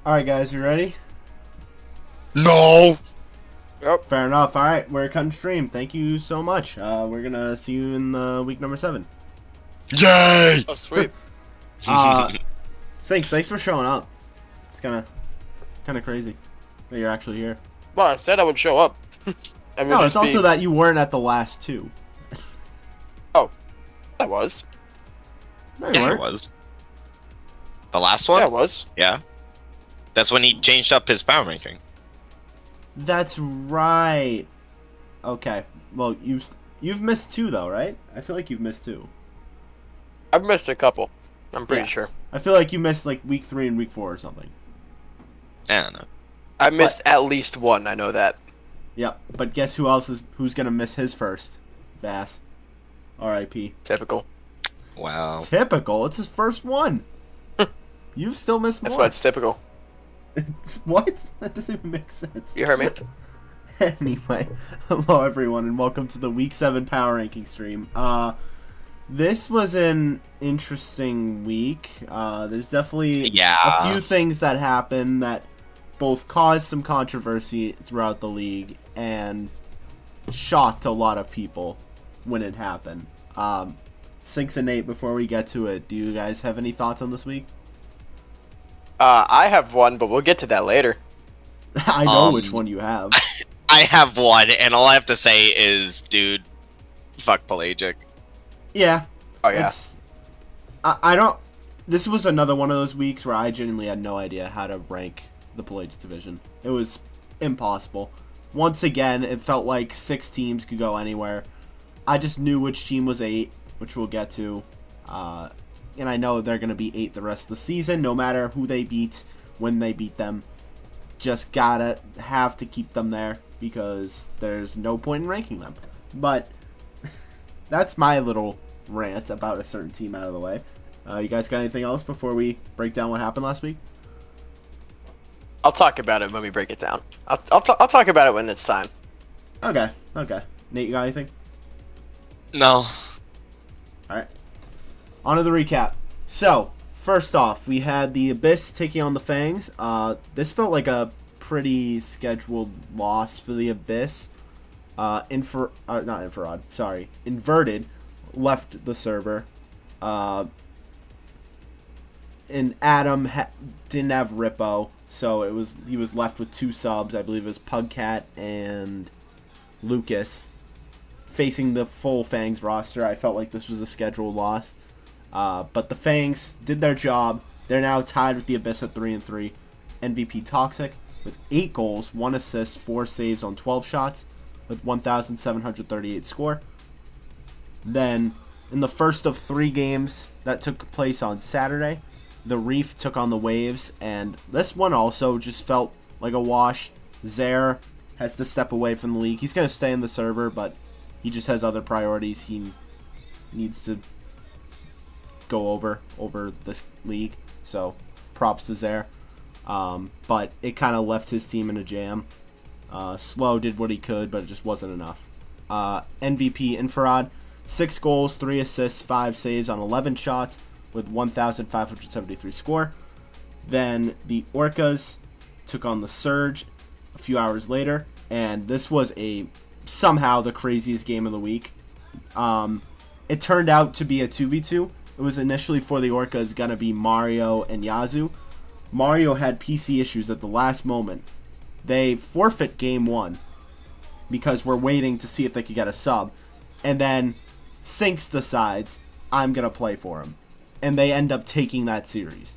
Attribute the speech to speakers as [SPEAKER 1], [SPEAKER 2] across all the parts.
[SPEAKER 1] Alright, guys, you ready?
[SPEAKER 2] No.
[SPEAKER 3] Yep.
[SPEAKER 1] Fair enough. Alright, we're cutting stream. Thank you so much. We're gonna see you in week number 7.
[SPEAKER 2] Yay!
[SPEAKER 3] Oh, sweet.
[SPEAKER 1] Sinks, thanks for showing up. It's kinda crazy that you're actually here.
[SPEAKER 3] Well, I said I would show up. I would
[SPEAKER 1] No,
[SPEAKER 3] just
[SPEAKER 1] it's also that you weren't at the last two.
[SPEAKER 3] I was.
[SPEAKER 1] No, you
[SPEAKER 2] Yeah, it
[SPEAKER 1] weren't.
[SPEAKER 2] was. The last one?
[SPEAKER 3] Yeah, I was.
[SPEAKER 2] Yeah. That's when he changed up his power ranking.
[SPEAKER 1] That's right. Okay. Well, you've missed 2 though, right? I feel like you've missed 2.
[SPEAKER 3] I've missed a couple. I'm pretty
[SPEAKER 1] Yeah.
[SPEAKER 3] sure.
[SPEAKER 1] I feel like you missed like week 3 and week 4 or something.
[SPEAKER 2] I don't know.
[SPEAKER 3] I missed at least one. I know that.
[SPEAKER 1] Yep. But guess who's gonna miss his first? Bass. R.I.P.
[SPEAKER 3] Typical.
[SPEAKER 2] Wow.
[SPEAKER 1] Typical. It's his first one. You've still missed more.
[SPEAKER 3] That's why it's typical.
[SPEAKER 1] What? That doesn't even make sense.
[SPEAKER 3] You heard me?
[SPEAKER 1] Anyway, hello everyone, and welcome to the Week 7 Power Ranking stream. This was an interesting week. There's definitely
[SPEAKER 2] Yeah.
[SPEAKER 1] a few things that happened that both caused some controversy throughout the league and shocked a lot of people when it happened. Sinks and Nate, before we get to it, do you guys have any thoughts on this week?
[SPEAKER 3] I have one, but we'll get to that later.
[SPEAKER 1] I know which one you have.
[SPEAKER 2] I have one, and all I have to say is, dude, fuck Pelagic.
[SPEAKER 1] Yeah.
[SPEAKER 3] Oh yeah.
[SPEAKER 1] I don't. This was another one of those weeks where I genuinely had no idea how to rank the Pelagic division. It was impossible. Once again, it felt like 6 teams could go anywhere. I just knew which team was 8, which we'll get to. And I know they're going to be 8 the rest of the season, no matter who they beat, when they beat them. Just have to keep them there because there's no point in ranking them. But that's my little rant about a certain team out of the way. You guys got anything else before we break down what happened last week?
[SPEAKER 3] I'll talk about it when we break it down. I'll talk about it when it's time.
[SPEAKER 1] Okay. Nate, you got anything?
[SPEAKER 2] No.
[SPEAKER 1] Alright. On to the recap. So, first off, we had the Abyss taking on the Fangs. This felt like a pretty scheduled loss for the Abyss. Inverted left the server. And Adam didn't have Rippo, so he was left with 2 subs. I believe it was Pugcat and Lucas facing the full Fangs roster. I felt like this was a scheduled loss. But the Fangs did their job. They're now tied with the Abyss at 3-3. MVP Toxic with 8 goals, 1 assist, 4 saves on 12 shots with 1,738 score. Then, in the first of 3 games that took place on Saturday, the Reef took on the Waves, and this one also just felt like a wash. Zaire has to step away from the league. He's going to stay in the server, but he just has other priorities. He needs to go over this league, so props to Zaire. But it kind of left his team in a jam. Slow did what he could, but it just wasn't enough. MVP Infrared, 6 goals, 3 assists, 5 saves on 11 shots with 1,573 score. Then the Orcas took on the Surge a few hours later, and this was somehow the craziest game of the week. It turned out to be a 2v2. It was initially for the Orcas gonna be Mario and Yazoo. Mario had PC issues at the last moment. They forfeit game 1 because we're waiting to see if they could get a sub. And then Sinks decides, I'm gonna play for him. And they end up taking that series.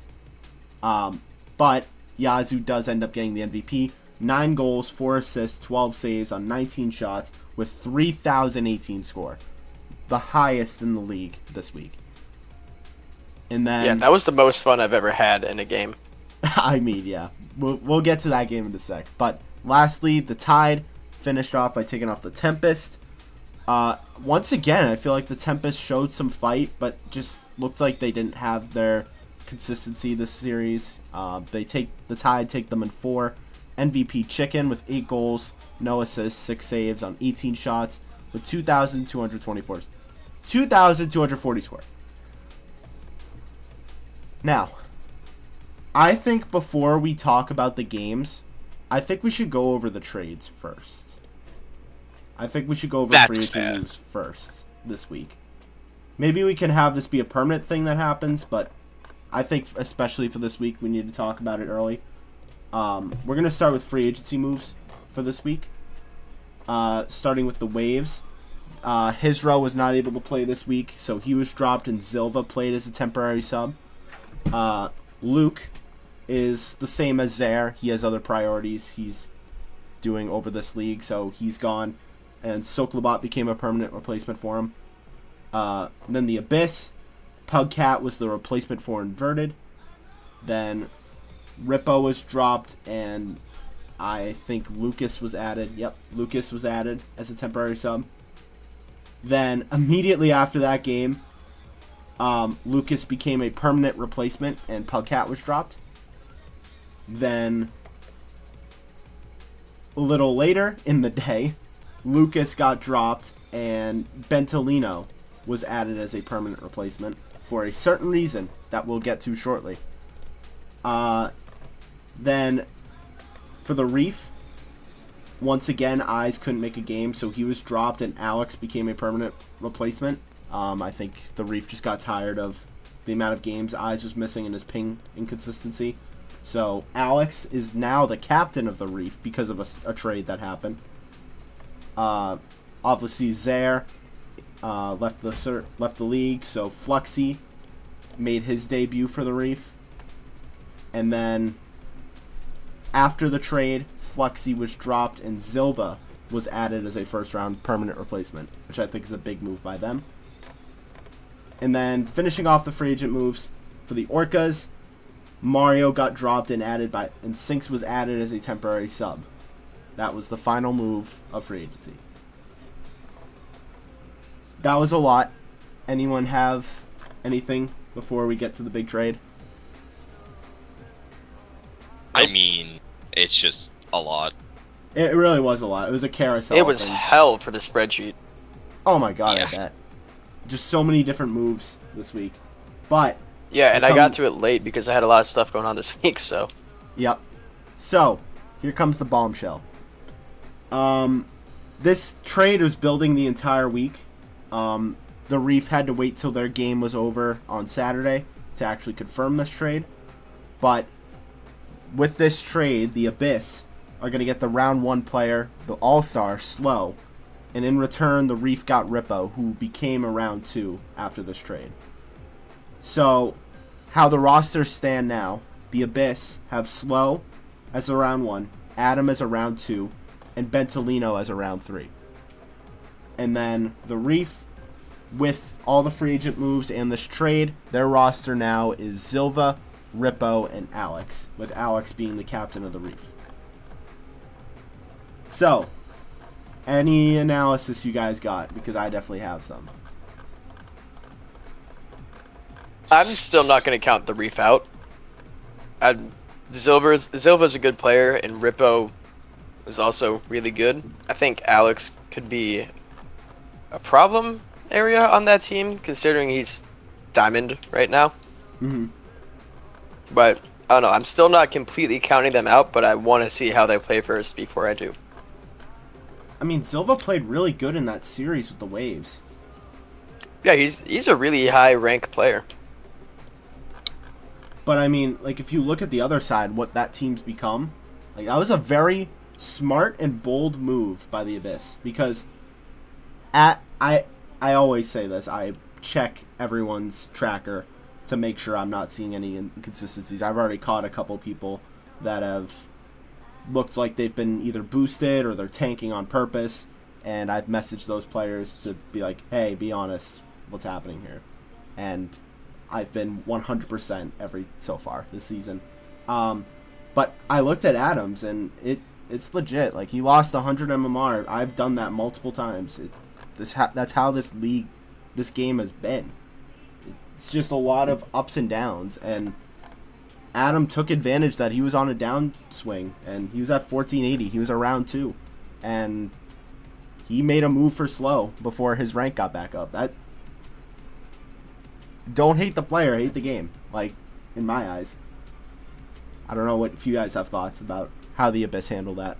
[SPEAKER 1] But Yazoo does end up getting the MVP. 9 goals, 4 assists, 12 saves on 19 shots with 3,018 score. The highest in the league this week. And then,
[SPEAKER 3] Yeah, that was the most fun I've ever had in a game.
[SPEAKER 1] I mean, yeah. We'll get to that game in a sec. But lastly, the Tide finished off by taking off the Tempest. Once again, I feel like the Tempest showed some fight, but just looked like they didn't have their consistency this series. The Tide take them in 4. MVP Chicken with 8 goals, no assists, 6 saves on 18 shots with 2,240 score. Now, I think before we talk about the games, I think we should go over the trades first. I think we should go over
[SPEAKER 2] That's
[SPEAKER 1] free
[SPEAKER 2] fair.
[SPEAKER 1] agent moves first this week. Maybe we can have this be a permanent thing that happens, but I think especially for this week, we need to talk about it early. We're going to start with free agency moves for this week. Starting with the waves. Hisro was not able to play this week, so he was dropped, and Zilva played as a temporary sub. Luke is the same as Zaire. He has other priorities he's doing over this league, so he's gone. And Soklabat became a permanent replacement for him. Then the Abyss. Pugcat was the replacement for Inverted. Then Rippo was dropped, and I think Lucas was added. Yep, Lucas was added as a temporary sub. Then immediately after that game, Lucas became a permanent replacement, and Pugcat was dropped. Then a little later in the day, Lucas got dropped, and Bentolino was added as a permanent replacement for a certain reason that we'll get to shortly. Then for the Reef, once again, Eyes couldn't make a game, so he was dropped, and Alex became a permanent replacement. I think the Reef just got tired of the amount of games Eyes was missing and his ping inconsistency. So Alex is now the captain of the Reef because of a trade that happened. Obviously, Zaire left the league, so Fluxy made his debut for the Reef. And then after the trade, Fluxy was dropped, and Zilva was added as a first-round permanent replacement, which I think is a big move by them. And then finishing off the free agent moves for the Orcas, Mario got dropped and and Sinks was added as a temporary sub. That was the final move of free agency. That was a lot. Anyone have anything before we get to the big trade?
[SPEAKER 2] I mean, it's just a lot.
[SPEAKER 1] It really was a lot. It was a carousel.
[SPEAKER 3] It was
[SPEAKER 1] thing.
[SPEAKER 3] hell for the spreadsheet.
[SPEAKER 1] Oh my god,
[SPEAKER 2] Yeah.
[SPEAKER 1] I bet. Just so many different moves this week. But,
[SPEAKER 3] Yeah, and I got to it late because I had a lot of stuff going on this week, so.
[SPEAKER 1] yep. So, here comes the bombshell. This trade was building the entire week. The Reef had to wait till their game was over on Saturday to actually confirm this trade. But with this trade, the Abyss are going to get the round 1 player, the All-Star, Slow. And in return, the Reef got Rippo, who became a round 2 after this trade. So, how the rosters stand now, the Abyss have Slow as a round 1, Adam as a round 2, and Bentolino as a round 3. And then the Reef, with all the free agent moves and this trade, their roster now is Zilva, Rippo, and Alex, with Alex being the captain of the Reef. So, any analysis you guys got? Because I definitely have some.
[SPEAKER 3] I'm still not going to count the Reef out. Zilva's a good player, and Rippo is also really good. I think Alex could be a problem area on that team, considering he's Diamond right now.
[SPEAKER 1] Mm-hmm.
[SPEAKER 3] But, I don't know, I'm still not completely counting them out, but I want to see how they play first before I do.
[SPEAKER 1] I mean, Zilva played really good in that series with the Waves.
[SPEAKER 3] Yeah, he's a really high rank player.
[SPEAKER 1] But I mean, like, if you look at the other side, what that team's become, like, that was a very smart and bold move by the Abyss. Because I always say this, I check everyone's tracker to make sure I'm not seeing any inconsistencies. I've already caught a couple people that have looked like they've been either boosted or they're tanking on purpose, and I've messaged those players to be like, hey, be honest, what's happening here? And I've been 100% so far this season. But I looked at Adams, and it's legit. Like, he lost 100 MMR. I've done that multiple times. That's how this game has been. It's just a lot of ups and downs, and Adam took advantage that he was on a downswing, and he was at 1480. He was around 2, and he made a move for Slow before his rank got back up. Don't hate the player, hate the game, like, in my eyes. I don't know if you guys have thoughts about how the Abyss handled that.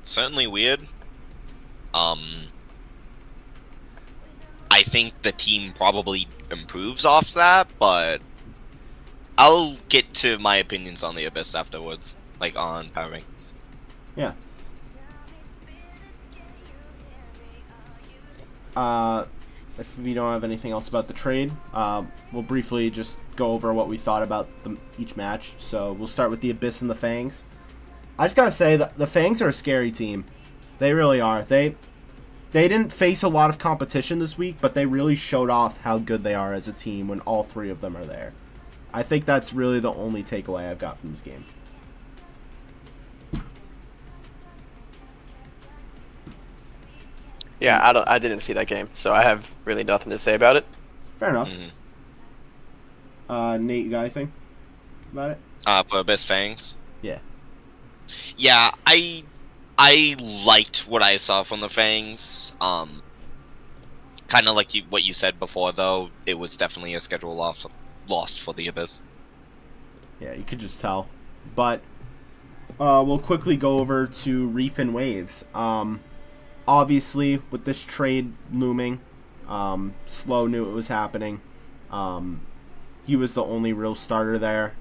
[SPEAKER 2] Certainly weird. I think the team probably improves off that, but I'll get to my opinions on the Abyss afterwards, like on Power Rankings.
[SPEAKER 1] Yeah. If we don't have anything else about the trade, we'll briefly just go over what we thought about each match. So we'll start with the Abyss and the Fangs. I just gotta say that the Fangs are a scary team. They really are. They didn't face a lot of competition this week, but they really showed off how good they are as a team when all three of them are there. I think that's really the only takeaway I've got from this game.
[SPEAKER 3] Yeah, I didn't see that game, so I have really nothing to say about it.
[SPEAKER 1] Fair enough.
[SPEAKER 2] Mm-hmm.
[SPEAKER 1] Nate, you got anything about it?
[SPEAKER 2] For Abyss Fangs?
[SPEAKER 1] Yeah.
[SPEAKER 2] Yeah, I liked what I saw from the Fangs. Kind of like what you said before, though. It was definitely a schedule lost for the Abyss.
[SPEAKER 1] Yeah, you could just tell. But we'll quickly go over to Reef and Waves. Obviously, with this trade looming, Slow knew it was happening. He was the only real starter there.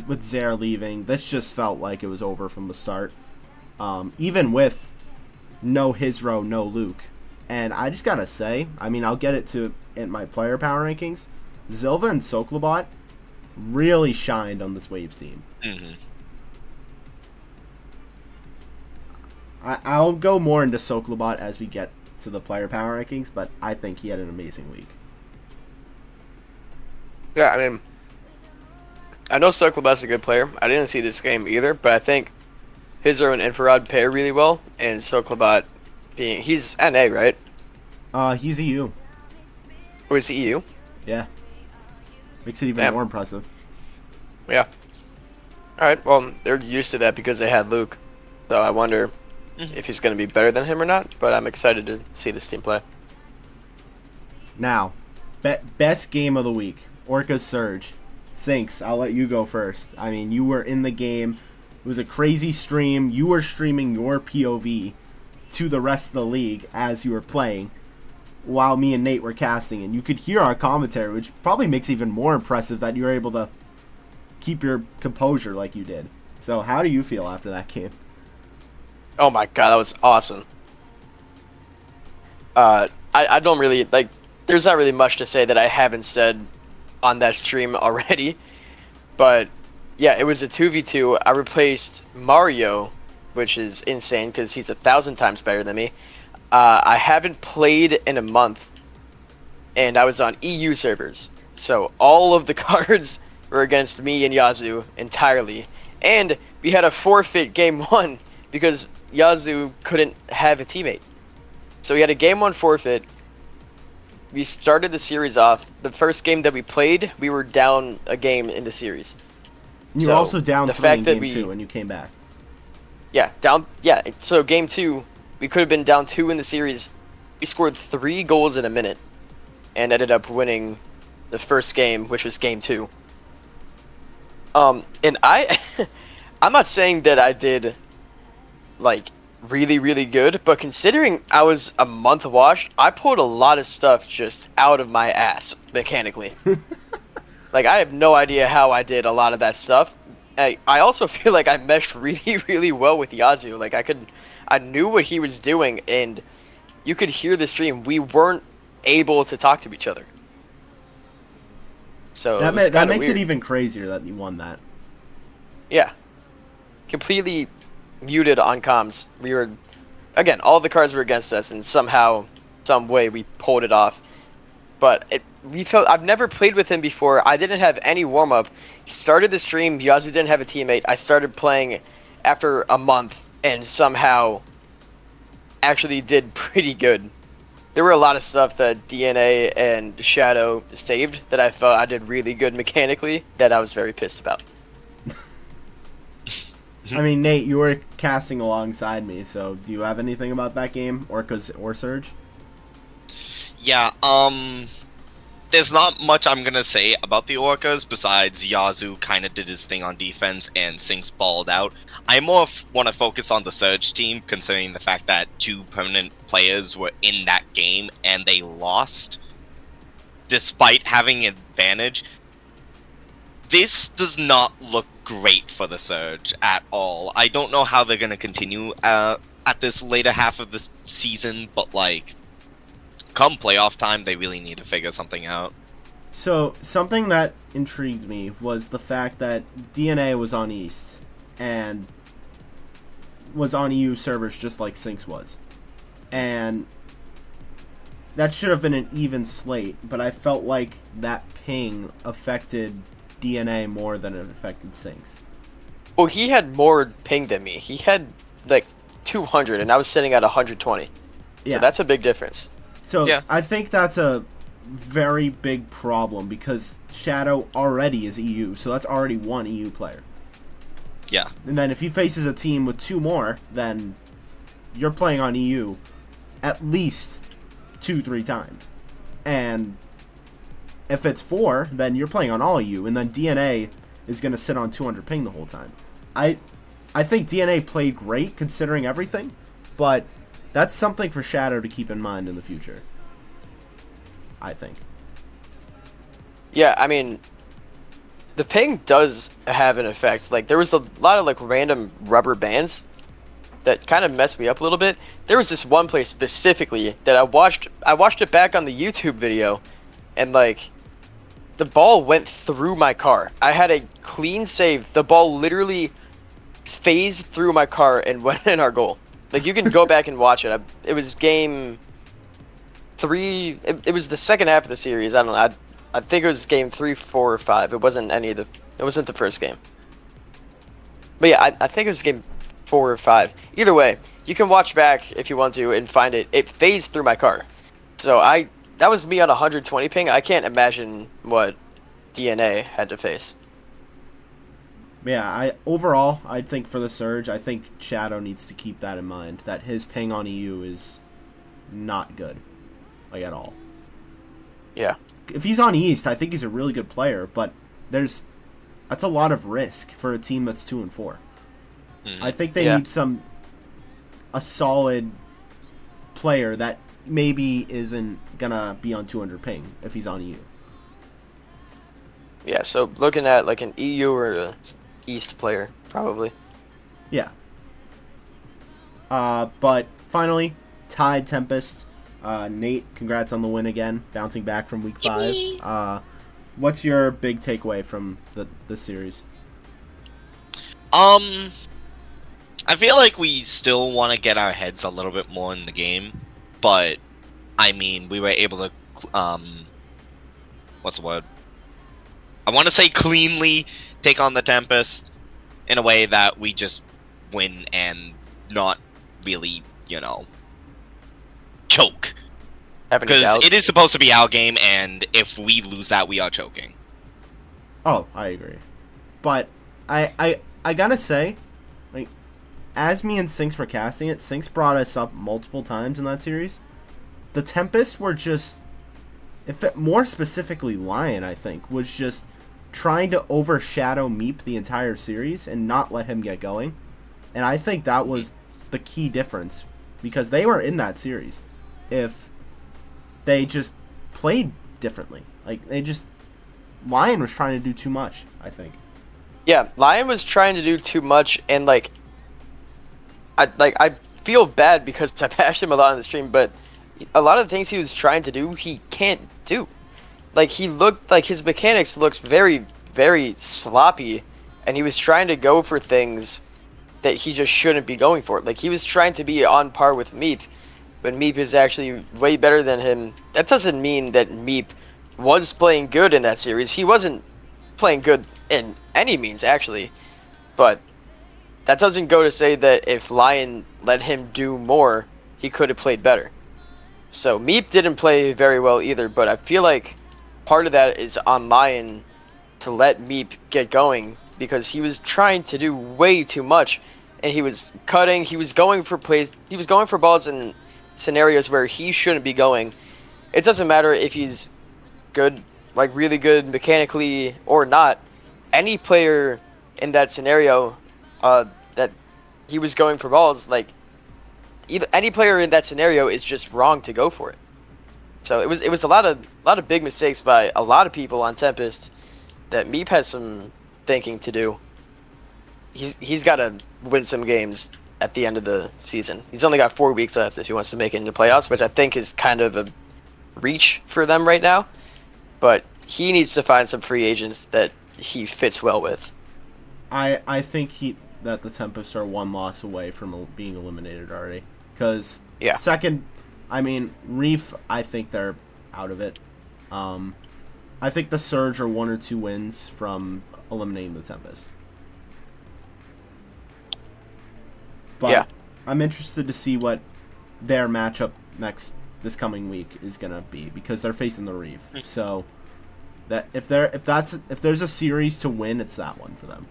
[SPEAKER 1] With Zare leaving, this just felt like it was over from the start. Even with no Hizro, no Luke. And I just gotta say, I mean, I'll get it to in my player power rankings. Zilva and Soklobot really shined on this Waves team.
[SPEAKER 2] Mm-hmm.
[SPEAKER 1] I'll go more into Soklobot as we get to the player power rankings, but I think he had an amazing week.
[SPEAKER 3] Yeah, I mean, I know Soklobot's a good player. I didn't see this game either, but I think Hizro and Infrared pair really well, and Soklobot he's NA, right?
[SPEAKER 1] He's EU.
[SPEAKER 3] Or is he EU?
[SPEAKER 1] Yeah. Makes it even more impressive.
[SPEAKER 3] Yeah. Alright, well, they're used to that because they had Luke. So I wonder if he's going to be better than him or not, but I'm excited to see this team play.
[SPEAKER 1] Now, best game of the week, Orca's Surge. Sinks, I'll let you go first. I mean, you were in the game. It was a crazy stream. You were streaming your POV to the rest of the league as you were playing, while me and Nate were casting, and you could hear our commentary, which probably makes it even more impressive that you were able to keep your composure like you did. So how do you feel after that game?
[SPEAKER 3] Oh my god, that was awesome. I don't really, like, there's not really much to say that I haven't said on that stream already, but yeah, it was a 2v2. I replaced Mario, which is insane because he's 1,000 times better than me. I haven't played in a month, and I was on EU servers, so all of the cards were against me and Yazoo entirely, and we had a forfeit game 1 because Yazoo couldn't have a teammate. So we had a game 1 forfeit. We started the series off. The first game that we played, we were down a game in the series.
[SPEAKER 1] You were also down 3 in game 2 and you came back.
[SPEAKER 3] Yeah, down. Yeah, so game 2, we could have been down 2 in the series. We scored 3 goals in a minute and ended up winning the first game, which was game 2. And I'm not saying that I did like really, really good, but considering I was a month washed, I pulled a lot of stuff just out of my ass mechanically. Like, I have no idea how I did a lot of that stuff. I also feel like I meshed really, really well with Yazoo. Like, I knew what he was doing, and you could hear the stream. We weren't able to talk to each other. So
[SPEAKER 1] that makes it even crazier that you won that.
[SPEAKER 3] Yeah. Completely muted on comms. We were, again, all the cards were against us, and somehow, some way, we pulled it off. But I've never played with him before. I didn't have any warm-up. Started the stream, Yazoo didn't have a teammate. I started playing after a month, and somehow actually did pretty good. There were a lot of stuff that DNA and Shadow saved that I felt I did really good mechanically that I was very pissed about.
[SPEAKER 1] I mean, Nate, you were casting alongside me, so do you have anything about that game, or Surge?
[SPEAKER 2] Yeah, there's not much I'm gonna say about the Orcas besides Yazoo kind of did his thing on defense and Sinks balled out. I more want to focus on the Surge team, considering the fact that 2 permanent players were in that game and they lost, despite having an advantage. This does not look great for the Surge at all. I don't know how they're gonna continue at this later half of the season, but like, come playoff time, they really need to figure something out.
[SPEAKER 1] So, something that intrigued me was the fact that DNA was on East and was on EU servers just like Sinks was. And that should have been an even slate, but I felt like that ping affected DNA more than it affected Sinks.
[SPEAKER 3] Well, he had more ping than me. He had like 200, and I was sitting at 120.
[SPEAKER 1] Yeah.
[SPEAKER 3] So that's a big difference.
[SPEAKER 1] So
[SPEAKER 2] Yeah.
[SPEAKER 1] I think that's a very big problem because Shadow already is EU, so that's already 1 EU player.
[SPEAKER 2] Yeah.
[SPEAKER 1] And then if he faces a team with 2 more, then you're playing on EU at least 2-3 times. And if it's 4, then you're playing on all EU, and then DNA is going to sit on 200 ping the whole time. I think DNA played great considering everything, but that's something for Shadow to keep in mind in the future, I think.
[SPEAKER 3] Yeah, I mean, the ping does have an effect. Like, there was a lot of like random rubber bands that kind of messed me up a little bit. There was this one play specifically that I watched it back on the YouTube video, and like, the ball went through my car. I had a clean save. The ball literally phased through my car and went in our goal. Like, you can go back and watch it. It was game 3. It was the second half of the series. I don't know. I think it was game 3, 4, or 5. It wasn't it wasn't the first game. But yeah, I think it was game 4 or 5. Either way, you can watch back if you want to and find it. It phased through my car. So that was me on 120 ping. I can't imagine what DNA had to face.
[SPEAKER 1] Yeah, overall, I think for the Surge, I think Shadow needs to keep that in mind, that his ping on EU is not good, like, at all.
[SPEAKER 3] Yeah.
[SPEAKER 1] If he's on East, I think he's a really good player, but that's a lot of risk for a team that's 2-4.
[SPEAKER 2] Mm-hmm.
[SPEAKER 1] I think they
[SPEAKER 3] Yeah.
[SPEAKER 1] need a solid player that maybe isn't gonna be on 200 ping if he's on EU.
[SPEAKER 3] Yeah, so looking at like an EU or a East player, probably.
[SPEAKER 1] Yeah. But finally, Tide Tempest. Nate, congrats on the win again, bouncing back from week 5. What's your big takeaway from the series?
[SPEAKER 2] I feel like we still want to get our heads a little bit more in the game, but I mean, we were able to what's the word? I want to say cleanly take on the Tempest in a way that we just win and not really, choke.
[SPEAKER 3] Having a
[SPEAKER 2] Because
[SPEAKER 3] doubt.
[SPEAKER 2] it is supposed to be our game, and if we lose that, we are choking.
[SPEAKER 1] Oh, I agree. But I gotta say, like, as me and Sinks were casting it, Sinks brought us up multiple times in that series. The Tempests were just, more specifically Lion, I think, was just trying to overshadow Meep the entire series and not let him get going. And I think that was the key difference, because they were in that series. If they just played differently. Like, Lion was trying to do too much, I think.
[SPEAKER 3] Yeah, Lion was trying to do too much, and I feel bad because I bashed him a lot on the stream, but a lot of the things he was trying to do, he can't do. Like, he looked like his mechanics looks very, very sloppy, and he was trying to go for things that he just shouldn't be going for. Like, he was trying to be on par with Meep, but Meep is actually way better than him. That doesn't mean that Meep was playing good in that series. He wasn't playing good in any means, actually, but that doesn't go to say that if Lion let him do more, he could have played better. So Meep didn't play very well either, but I feel like part of that is on Lion to let Meep get going, because he was trying to do way too much, and he was cutting, he was going for plays, he was going for balls in scenarios where he shouldn't be going. It doesn't matter if he's good, like really good mechanically or not, any player in that scenario, that he was going for balls, like either any player in that scenario is just wrong to go for it. So it was a lot of big mistakes by a lot of people on Tempest that Meep has some thinking to do. He's got to win some games at the end of the season. He's only got 4 weeks left if he wants to make it into playoffs, which I think is kind of a reach for them right now. But he needs to find some free agents that he fits well with.
[SPEAKER 1] I think that the Tempest are 1 loss away from being eliminated already. Because second, I mean, Reef, I think they're out of it. I think the Surge are 1 or 2 wins from eliminating the Tempest. But I'm interested to see what their matchup this coming week is gonna be, because they're facing the Reef. So that if there's a series to win, it's that one for them.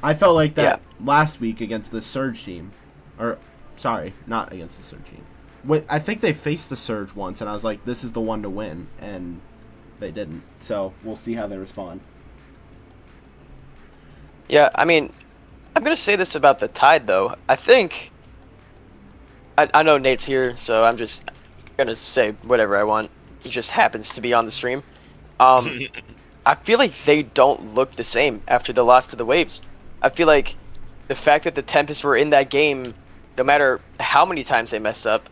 [SPEAKER 1] I felt like that last week against the Surge team, or sorry, not against the Surge team. I think they faced the Surge once, and I was like, this is the one to win, and they didn't. So we'll see how they respond.
[SPEAKER 3] Yeah, I mean, I'm going to say this about the Tide, though. I think... I know Nate's here, so I'm just going to say whatever I want. He just happens to be on the stream. I feel like they don't look the same after the loss to the Waves. I feel like the fact that the Tempest were in that game, no matter how many times they messed up,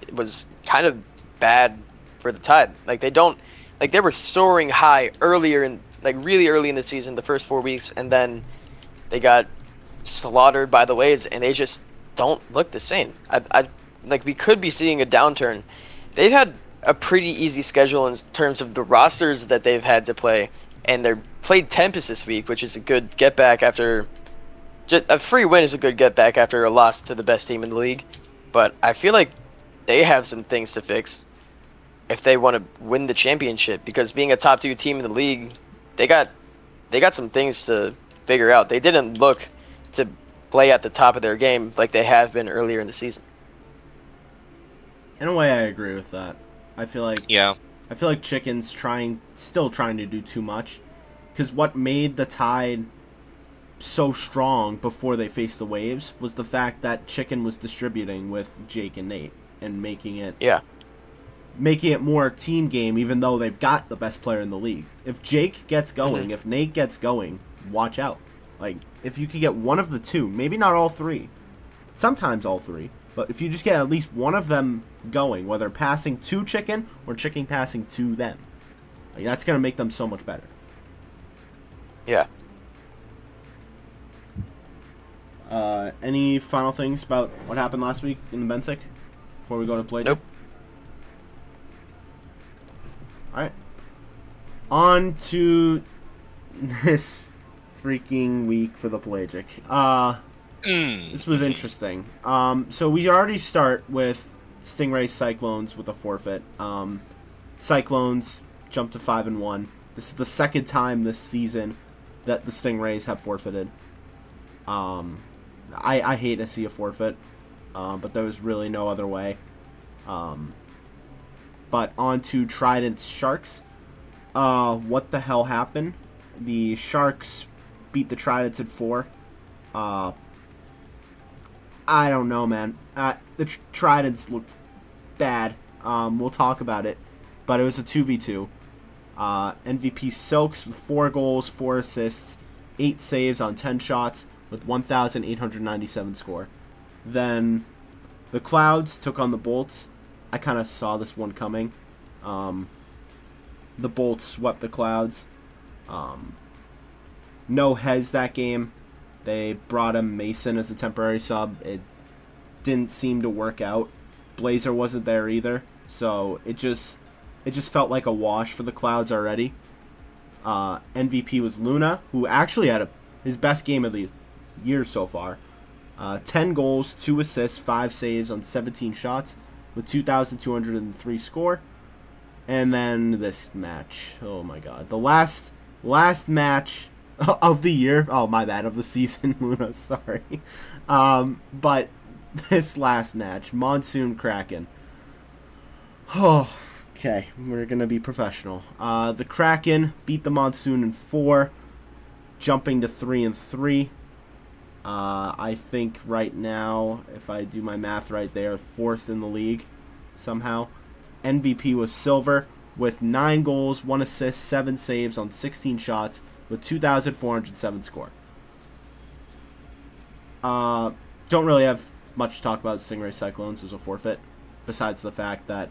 [SPEAKER 3] it was kind of bad for the Tide. Like, they were soaring high earlier really early in the season, the first 4 weeks, and then they got slaughtered by the Waves, and they just don't look the same. We could be seeing a downturn. They've had a pretty easy schedule in terms of the rosters that they've had to play, and they're played Tempest this week, which is a good get back after a free win is a good get back after a loss to the best team in the league. But I feel like they have some things to fix if they want to win the championship, because being a top 2 team in the league, they got some things to figure out. They didn't look to play at the top of their game like they have been earlier in the season.
[SPEAKER 1] In a way, I agree with that. I feel like Chicken's still trying to do too much, because what made the Tide so strong before they faced the Waves was the fact that Chicken was distributing with Jake and Nate and making it more team game, even though they've got the best player in the league. If Jake gets going, if Nate gets going, watch out. Like, if you could get one of the two, maybe not all 3, sometimes all 3, but if you just get at least one of them going, whether passing to Chicken or Chicken passing to them, like, that's going to make them so much better.
[SPEAKER 3] Yeah.
[SPEAKER 1] Any final things about what happened last week in the Benthic before we go to play?
[SPEAKER 3] Nope.
[SPEAKER 1] Alright. On to this freaking week for the Pelagic. This was interesting. So we already start with Stingray Cyclones with a forfeit. Cyclones jumped to 5-1. This is the second time this season that the Stingrays have forfeited. I hate to see a forfeit, but there was really no other way. But on to Trident's Sharks. What the hell happened? The Sharks beat the Tridents at 4. I don't know, man. The Tridents looked bad. We'll talk about it. But it was a 2v2. MVP Silks with 4 goals, 4 assists, 8 saves on 10 shots with 1,897 score. Then the Clouds took on the Bolts. I kind of saw this one coming. The Bolts swept the Clouds. No Hez that game. They brought him Mason as a temporary sub. It didn't seem to work out. Blazer wasn't there either. So it just felt like a wash for the Clouds already. MVP was Luna, who actually had his best game of the year so far. 10 goals, 2 assists, 5 saves on 17 shots with 2,203 score. And then this match. Oh my god. The last match of the year. Oh, my bad. Of the season, Luna. Sorry. But this last match. Monsoon Kraken. Oh, Okay, we're going to be professional. The Kraken beat the Monsoon in 4, jumping to 3-3. I think right now, if I do my math right, they are 4th in the league somehow. MVP was Silver with 9 goals, 1 assist, 7 saves on 16 shots with 2,407 score. Don't really have much to talk about Stingray Cyclones. It was a forfeit, besides the fact that...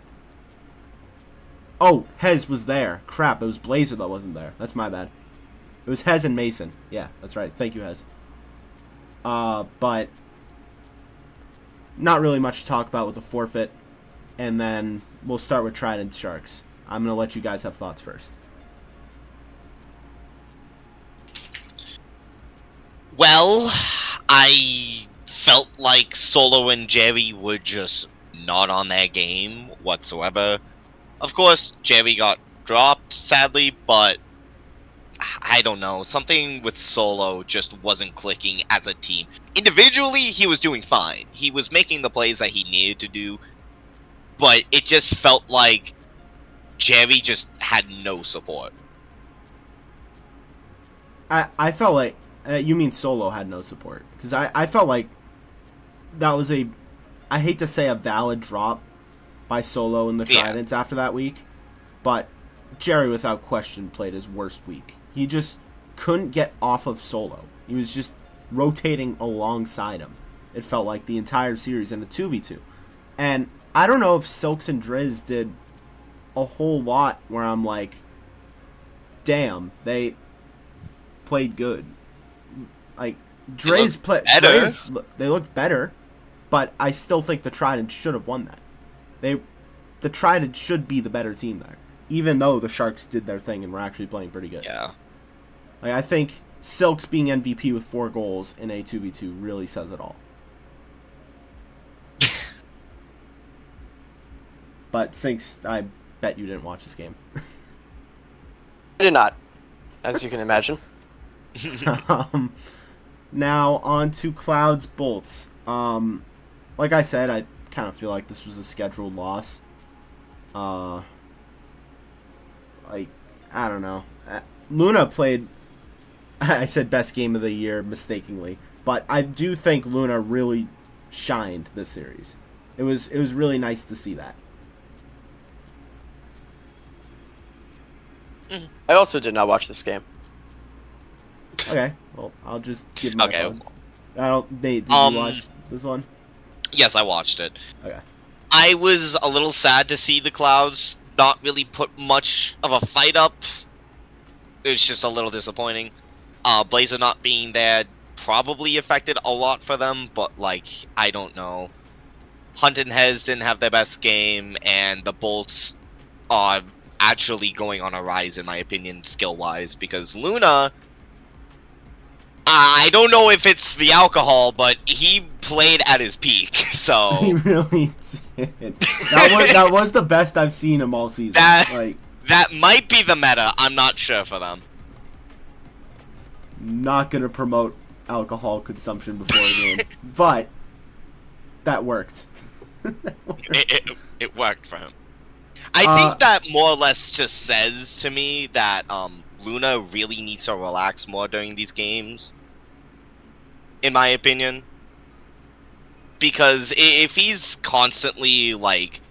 [SPEAKER 1] Oh, Hez was there. Crap, it was Blazer that wasn't there. That's my bad. It was Hez and Mason. Yeah, that's right. Thank you, Hez. But not really much to talk about with the forfeit. And then we'll start with Trident Sharks. I'm going to let you guys have thoughts first.
[SPEAKER 2] Well, I felt like Solo and Jerry were just not on their game whatsoever. Of course, Jerry got dropped, sadly, but I don't know. Something with Solo just wasn't clicking as a team. Individually, he was doing fine. He was making the plays that he needed to do, but it just felt like Jerry just had no support.
[SPEAKER 1] I felt like... you mean Solo had no support? Because I felt like that was a... I hate to say a valid drop by Solo and the Tridents after that week, but Jerry, without question, played his worst week. He just couldn't get off of Solo. He was just rotating alongside him. It felt like the entire series in a 2v2. And I don't know if Silks and Driz did a whole lot where I'm like, damn, they played good. Like, Driz they looked better, but I still think the Trident should have won that. The Trident should be the better team there, even though the Sharks did their thing and were actually playing pretty good.
[SPEAKER 2] Yeah.
[SPEAKER 1] Like, I think Silks being MVP with 4 goals in a 2v2 really says it all. But Sinks, I bet you didn't watch this game.
[SPEAKER 3] I did not, as you can imagine.
[SPEAKER 1] Now on to Clouds Bolts. Like I said, I kind of feel like this was a scheduled loss. Like, I don't know. Luna played, I said best game of the year mistakenly, but I do think Luna really shined this series. It was really nice to see that.
[SPEAKER 3] I also did not watch this game.
[SPEAKER 1] Okay, well, I'll just give my thoughts. Nate, did you watch this one?
[SPEAKER 2] Yes, I watched it.
[SPEAKER 1] Okay.
[SPEAKER 2] I was a little sad to see the Clouds not really put much of a fight up. It was just a little disappointing. Blazer not being there probably affected a lot for them, but, like, I don't know. Hunt and Hez didn't have their best game, and the Bolts are actually going on a rise, in my opinion, skill-wise, because Luna... I don't know if it's the alcohol, but he played at his peak, so...
[SPEAKER 1] He really did. That was the best I've seen him all season.
[SPEAKER 2] That might be the meta. I'm not sure for them.
[SPEAKER 1] Not going to promote alcohol consumption before a game, but that worked.
[SPEAKER 2] It worked for him. I think that more or less just says to me that Luna really needs to relax more during these games, in my opinion. Because if he's constantly, like,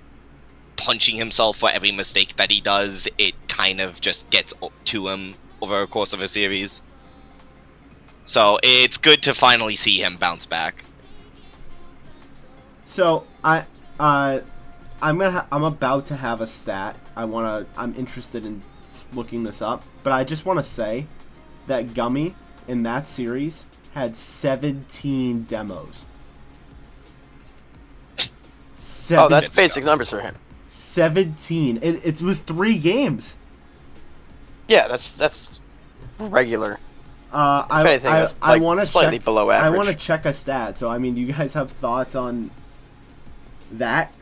[SPEAKER 2] punching himself for every mistake that he does, it kind of just gets to him over the course of a series. So it's good to finally see him bounce back.
[SPEAKER 1] So I'm about to have a stat. I'm interested in looking this up, but I just want to say that Gummy in that series had 17 demos.
[SPEAKER 3] Oh, that's basic numbers for him.
[SPEAKER 1] 17. It was 3 games.
[SPEAKER 3] Yeah, that's regular.
[SPEAKER 1] I want to
[SPEAKER 3] slightly
[SPEAKER 1] check,
[SPEAKER 3] below average.
[SPEAKER 1] I want to check a stat. So I mean, do you guys have thoughts on that?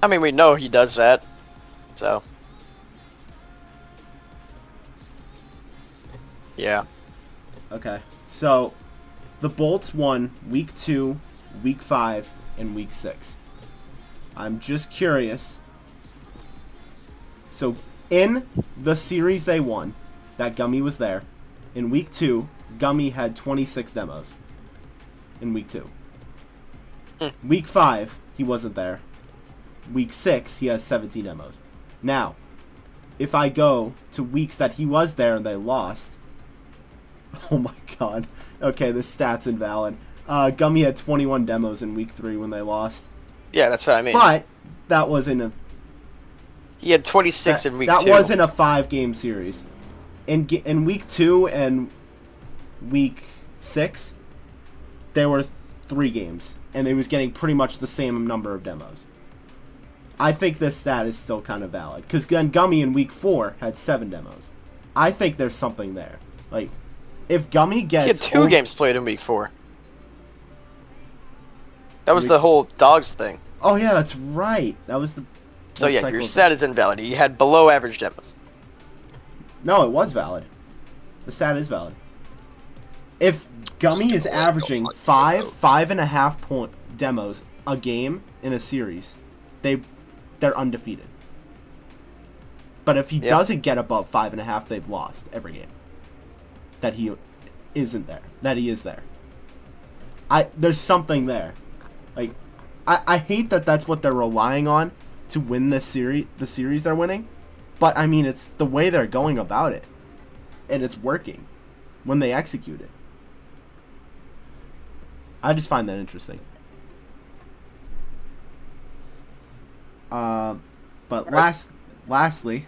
[SPEAKER 3] I mean, we know he does that, so yeah.
[SPEAKER 1] Okay, so the Bolts won week 2, week 5, and week 6. I'm just curious. So, in the series they won, that Gummy was there, in week 2, Gummy had 26 demos. In week 2. Week 5, he wasn't there. Week 6, he has 17 demos. Now, if I go to weeks that he was there and they lost... Oh my god. Okay, this stat's invalid. Gummy had 21 demos in week 3 when they lost.
[SPEAKER 3] Yeah, that's what I mean.
[SPEAKER 1] But that wasn't a...
[SPEAKER 3] He had 26 in week 2.
[SPEAKER 1] That wasn't a 5-game series. In week 2 and week 6, there were 3 games. And they was getting pretty much the same number of demos. I think this stat is still kind of valid. Because then Gummy in week 4 had 7 demos. I think there's something there. Like, if Gummy gets...
[SPEAKER 3] He had 2 games played in week 4. That was the whole dogs thing.
[SPEAKER 1] Oh, yeah, that's right. That was the...
[SPEAKER 3] So, yeah, your stat is invalid. You had below average demos.
[SPEAKER 1] No, it was valid. The stat is valid. If Gummy is averaging 5.5 point demos a game in a series, they're undefeated. But if he doesn't get above 5.5, they've lost every game. That he isn't there. That he is there. There's something there. Like, I hate that that's what they're relying on to win this series, the series they're winning. But, I mean, it's the way they're going about it. And it's working when they execute it. I just find that interesting. But lastly,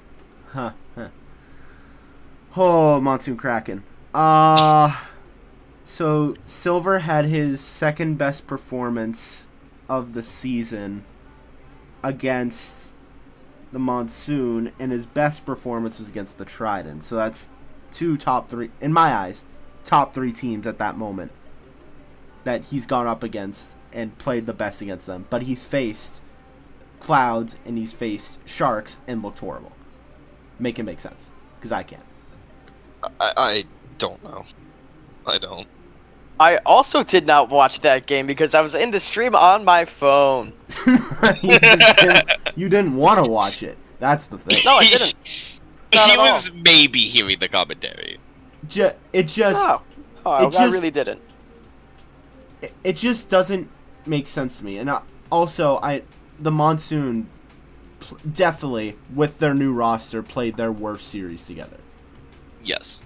[SPEAKER 1] oh, Monsoon Kraken. So Silver had his second best performance of the season against the Monsoon, and his best performance was against the Trident. So that's 2 top 3, in my eyes, top 3 teams at that moment that he's gone up against and played the best against them. But he's faced Clouds and he's faced Sharks and looked horrible. Make it make sense, because I can't.
[SPEAKER 2] I don't know. I don't.
[SPEAKER 3] I also did not watch that game because I was in the stream on my phone.
[SPEAKER 1] You didn't want to watch it. That's the thing.
[SPEAKER 3] No, I didn't.
[SPEAKER 2] He was maybe hearing the commentary.
[SPEAKER 1] It just...
[SPEAKER 3] I really didn't.
[SPEAKER 1] It just doesn't make sense to me. And also, the Monsoon definitely, with their new roster, played their worst series together.
[SPEAKER 2] Yes.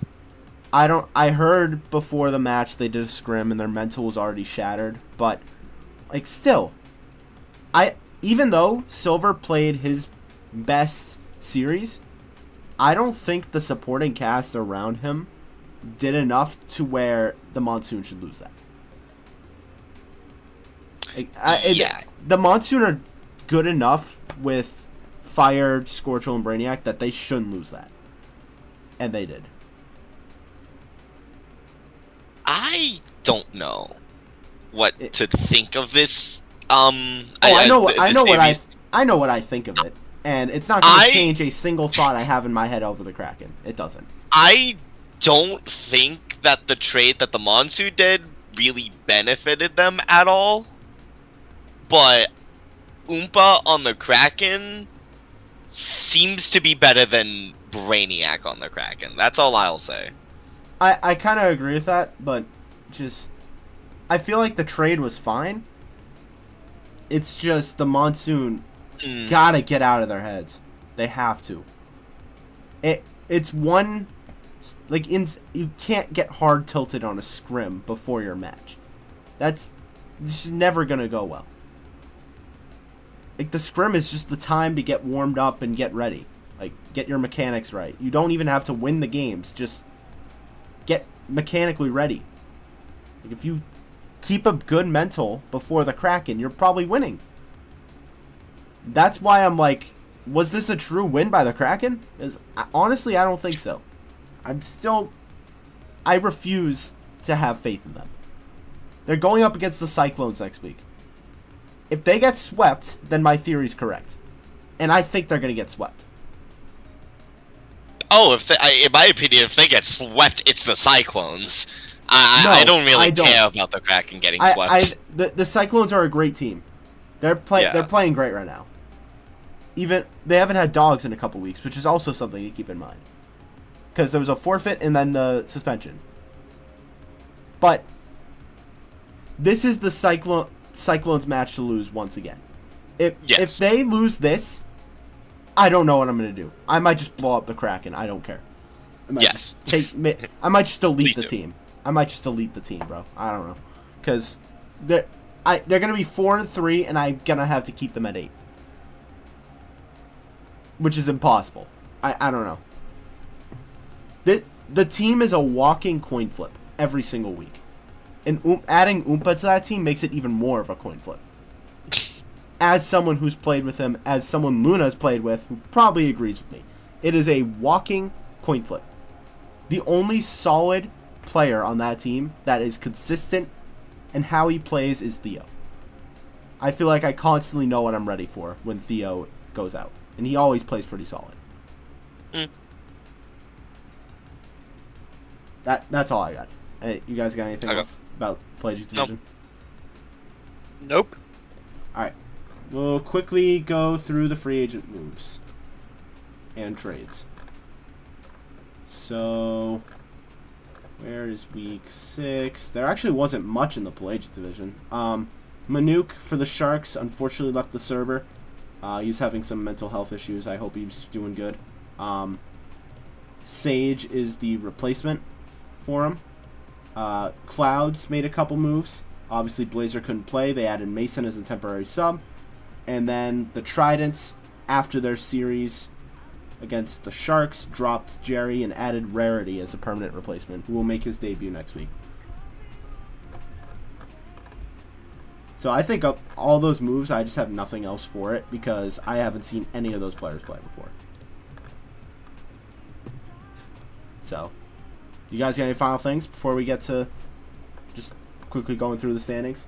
[SPEAKER 1] I heard before the match they did a scrim and their mental was already shattered, but like still, even though Silver played his best series, I don't think the supporting cast around him did enough to where the Monsoon should lose that. The Monsoon are good enough with Fire, Scorchel, and Brainiac that they shouldn't lose that. And they did.
[SPEAKER 2] I don't know what to think of this.
[SPEAKER 1] I know what I think of it, and it's not going to change a single thought I have in my head over the Kraken. It doesn't.
[SPEAKER 2] I don't think that the trade that the Monsoon did really benefited them at all. But Oompa on the Kraken seems to be better than Brainiac on the Kraken. That's all I'll say.
[SPEAKER 1] I kind of agree with that, but just... I feel like the trade was fine. It's just the Monsoon gotta get out of their heads. They have to. It's one... Like, you can't get hard tilted on a scrim before your match. This is never gonna go well. Like, the scrim is just the time to get warmed up and get ready. Like, get your mechanics right. You don't even have to win the games. Just get mechanically ready. Like, if you keep a good mental before the Kraken, you're probably winning. That's why I'm like, was this a true win by the Kraken? Honestly, I don't think so. I refuse to have faith in them. They're going up against the Cyclones next week. If they get swept, then my theory's correct. And I think they're going to get swept.
[SPEAKER 2] Oh, in my opinion, if they get swept, it's the Cyclones. I don't really care about the Kraken getting swept.
[SPEAKER 1] The Cyclones are a great team. They're playing great right now. Even they haven't had dogs in a couple weeks, which is also something to keep in mind. Because there was a forfeit and then the suspension. But this is the Cyclones match to lose once again. If they lose this, I don't know what I'm going to do. I might just blow up the Kraken. I don't care. I might just delete the team. I might just delete the team, bro. I don't know. Because they're going to be 4-3, and I'm going to have to keep them at 8. Which is impossible. I don't know. The team is a walking coin flip every single week. And adding Oompa to that team makes it even more of a coin flip. As someone who's played with him, as someone Luna's played with, who probably agrees with me, it is a walking coin flip. The only solid player on that team that is consistent in how he plays is Theo. I feel like I constantly know what I'm ready for when Theo goes out. And he always plays pretty solid. That's all I got. Hey, you guys got anything else about Pelagic Division?
[SPEAKER 3] Nope.
[SPEAKER 1] Alright. We'll quickly go through the free agent moves. And trades. So, where is week 6? There actually wasn't much in the Pelagic Division. Manuk for the Sharks unfortunately left the server. He's having some mental health issues. I hope he's doing good. Sage is the replacement for him. Clouds made a couple moves. Obviously, Blazer couldn't play. They added Mason as a temporary sub. And then the Tridents, after their series against the Sharks, dropped Jerry and added Rarity as a permanent replacement, who will make his debut next week. So I think of all those moves, I just have nothing else for it because I haven't seen any of those players play before. So, you guys got any final things before we get to just quickly going through the standings?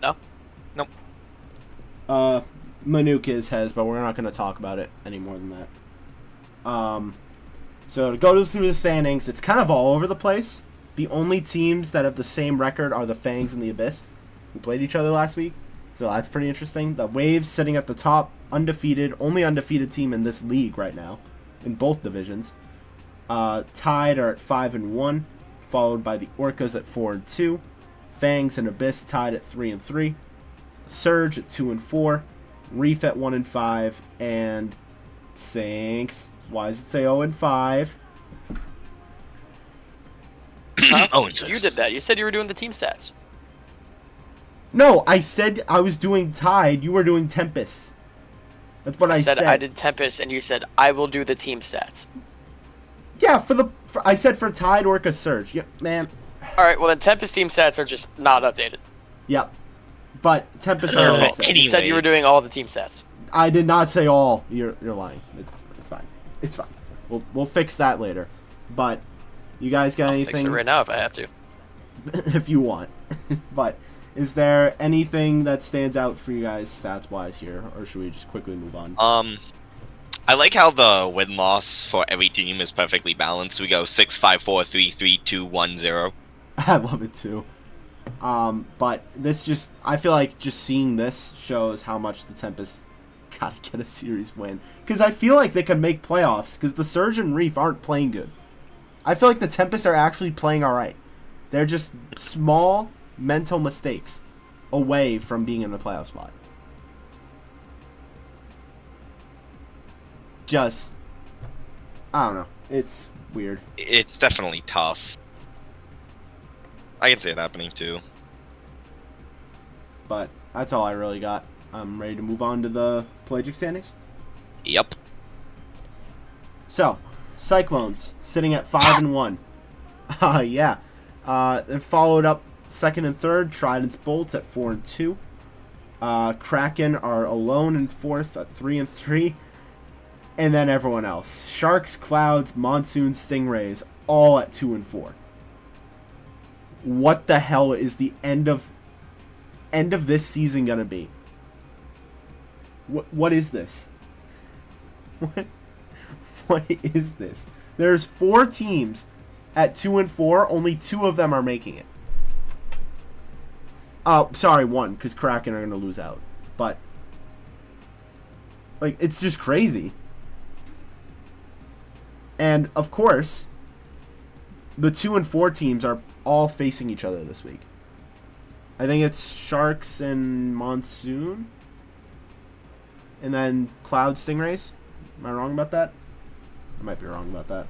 [SPEAKER 3] No.
[SPEAKER 2] Nope.
[SPEAKER 1] Manuk has, but we're not going to talk about it any more than that. So to go through the standings, it's kind of all over the place. The only teams that have the same record are the Fangs and the Abyss, who played each other last week. So that's pretty interesting. The Waves sitting at the top, undefeated, only undefeated team in this league right now, in both divisions. Tied are at 5-1, followed by the Orcas at 4-2. Fangs and Abyss tied at 3-3. Surge at 2-4. Reef at 1-5, and Sinks. Why does it say 0-5?
[SPEAKER 3] Huh? You did that. You said you were doing the team stats.
[SPEAKER 1] No, I said I was doing Tide. You were doing Tempest. That's what I said.
[SPEAKER 3] I did Tempest, and you said I will do the team stats.
[SPEAKER 1] Yeah, I said for Tide, Orca, Surge. Yeah, man.
[SPEAKER 3] All right. Well, then Tempest team stats are just not updated.
[SPEAKER 1] Yep. But Tempest
[SPEAKER 2] Oh,
[SPEAKER 1] are
[SPEAKER 2] anyway.
[SPEAKER 3] You said you were doing all the team stats.
[SPEAKER 1] I did not say all. You're lying. It's fine. It's fine. We'll fix that later. But you guys got anything?
[SPEAKER 3] Fix it right now if I have to.
[SPEAKER 1] If you want. But is there anything that stands out for you guys stats wise here, or should we just quickly move on?
[SPEAKER 2] I like how the win-loss for every team is perfectly balanced. We go 6-5-4-3-3-2-1-0.
[SPEAKER 1] I love it too. But this I feel like just seeing this shows how much the Tempest gotta get a series win. Because I feel like they could make playoffs, because the Surge and Reef aren't playing good. I feel like the Tempest are actually playing alright. They're just small mental mistakes away from being in the playoff spot. I don't know. It's weird.
[SPEAKER 2] It's definitely tough. I can see it happening too.
[SPEAKER 1] But that's all I really got. I'm ready to move on to the Pelagic standings.
[SPEAKER 2] Yep.
[SPEAKER 1] So, Cyclones sitting at 5-1. Yeah. Then followed up second and third. Trident's Bolts at 4-2. Kraken are alone in fourth at 3-3. And then everyone else. Sharks, Clouds, Monsoon, Stingrays, all at 2-4. What the hell is the end of this season gonna be? What is this? What is this? There's 4 teams at 2-4. Only 2 of them are making it. Oh, sorry, 1, because Kraken are going to lose out. But, like, it's just crazy. And, of course, the 2 and 4 teams are all facing each other this week. I think it's Sharks and Monsoon. And then Cloud Stingrays. Am I wrong about that? I might be wrong about that.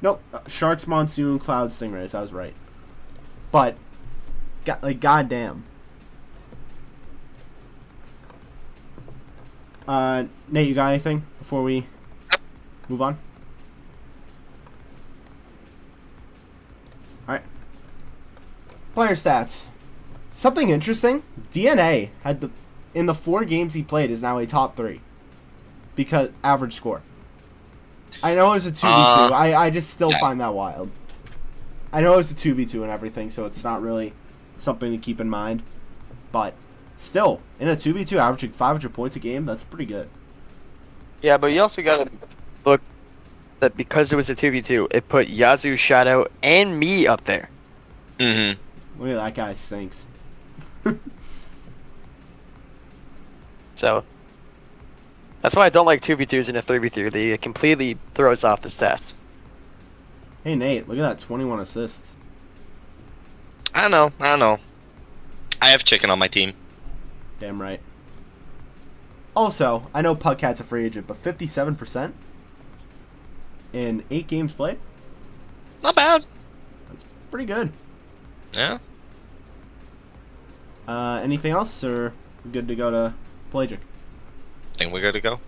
[SPEAKER 1] Nope. Sharks, Monsoon, Cloud Stingrays. I was right. But, goddamn. Nate, you got anything before we move on? Alright. Player stats. Something interesting. DNA had in the 4 games he played is now a top 3. Because average score. I know it was a 2v2. I just still find that wild. I know it was a 2v2 and everything, so it's not really something to keep in mind. But still, in a 2v2 averaging 500 points a game, that's pretty good.
[SPEAKER 3] Yeah, but you also got to look that because it was a 2v2, it put Yazoo, Shadow, and me up there.
[SPEAKER 2] Mm-hmm.
[SPEAKER 1] Look at that guy sinks.
[SPEAKER 3] So, that's why I don't like 2v2s in a 3v3. They completely throws off the stats.
[SPEAKER 1] Hey, Nate, look at that 21 assists.
[SPEAKER 2] I know. I have Chicken on my team.
[SPEAKER 1] Damn right. Also, I know Pugcat's a free agent, but 57% in 8 games played?
[SPEAKER 2] Not bad.
[SPEAKER 1] That's pretty good.
[SPEAKER 2] Yeah.
[SPEAKER 1] Anything else, or we good to go to Pelagic?
[SPEAKER 2] Think we're good to go?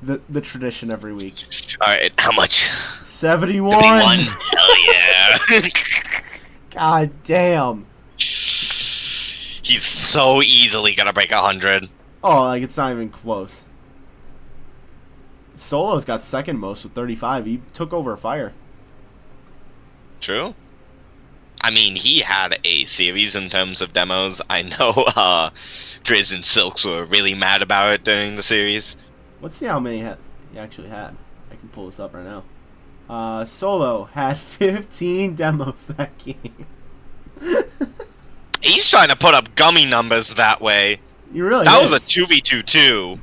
[SPEAKER 1] The tradition every week.
[SPEAKER 2] Alright, how much?
[SPEAKER 1] 71!
[SPEAKER 2] 71? Hell yeah.
[SPEAKER 1] God damn.
[SPEAKER 2] He's so easily gonna break 100.
[SPEAKER 1] Oh, like it's not even close. Solo's got second most with 35. He took over Fire.
[SPEAKER 2] True. I mean, he had a series in terms of demos. I know Driz and Silks were really mad about it during the series.
[SPEAKER 1] Let's see how many he actually had. I can pull this up right now. Solo had 15 demos that game.
[SPEAKER 2] He's trying to put up gummy numbers that way.
[SPEAKER 1] He really
[SPEAKER 2] That
[SPEAKER 1] is.
[SPEAKER 2] was a 2v2 too.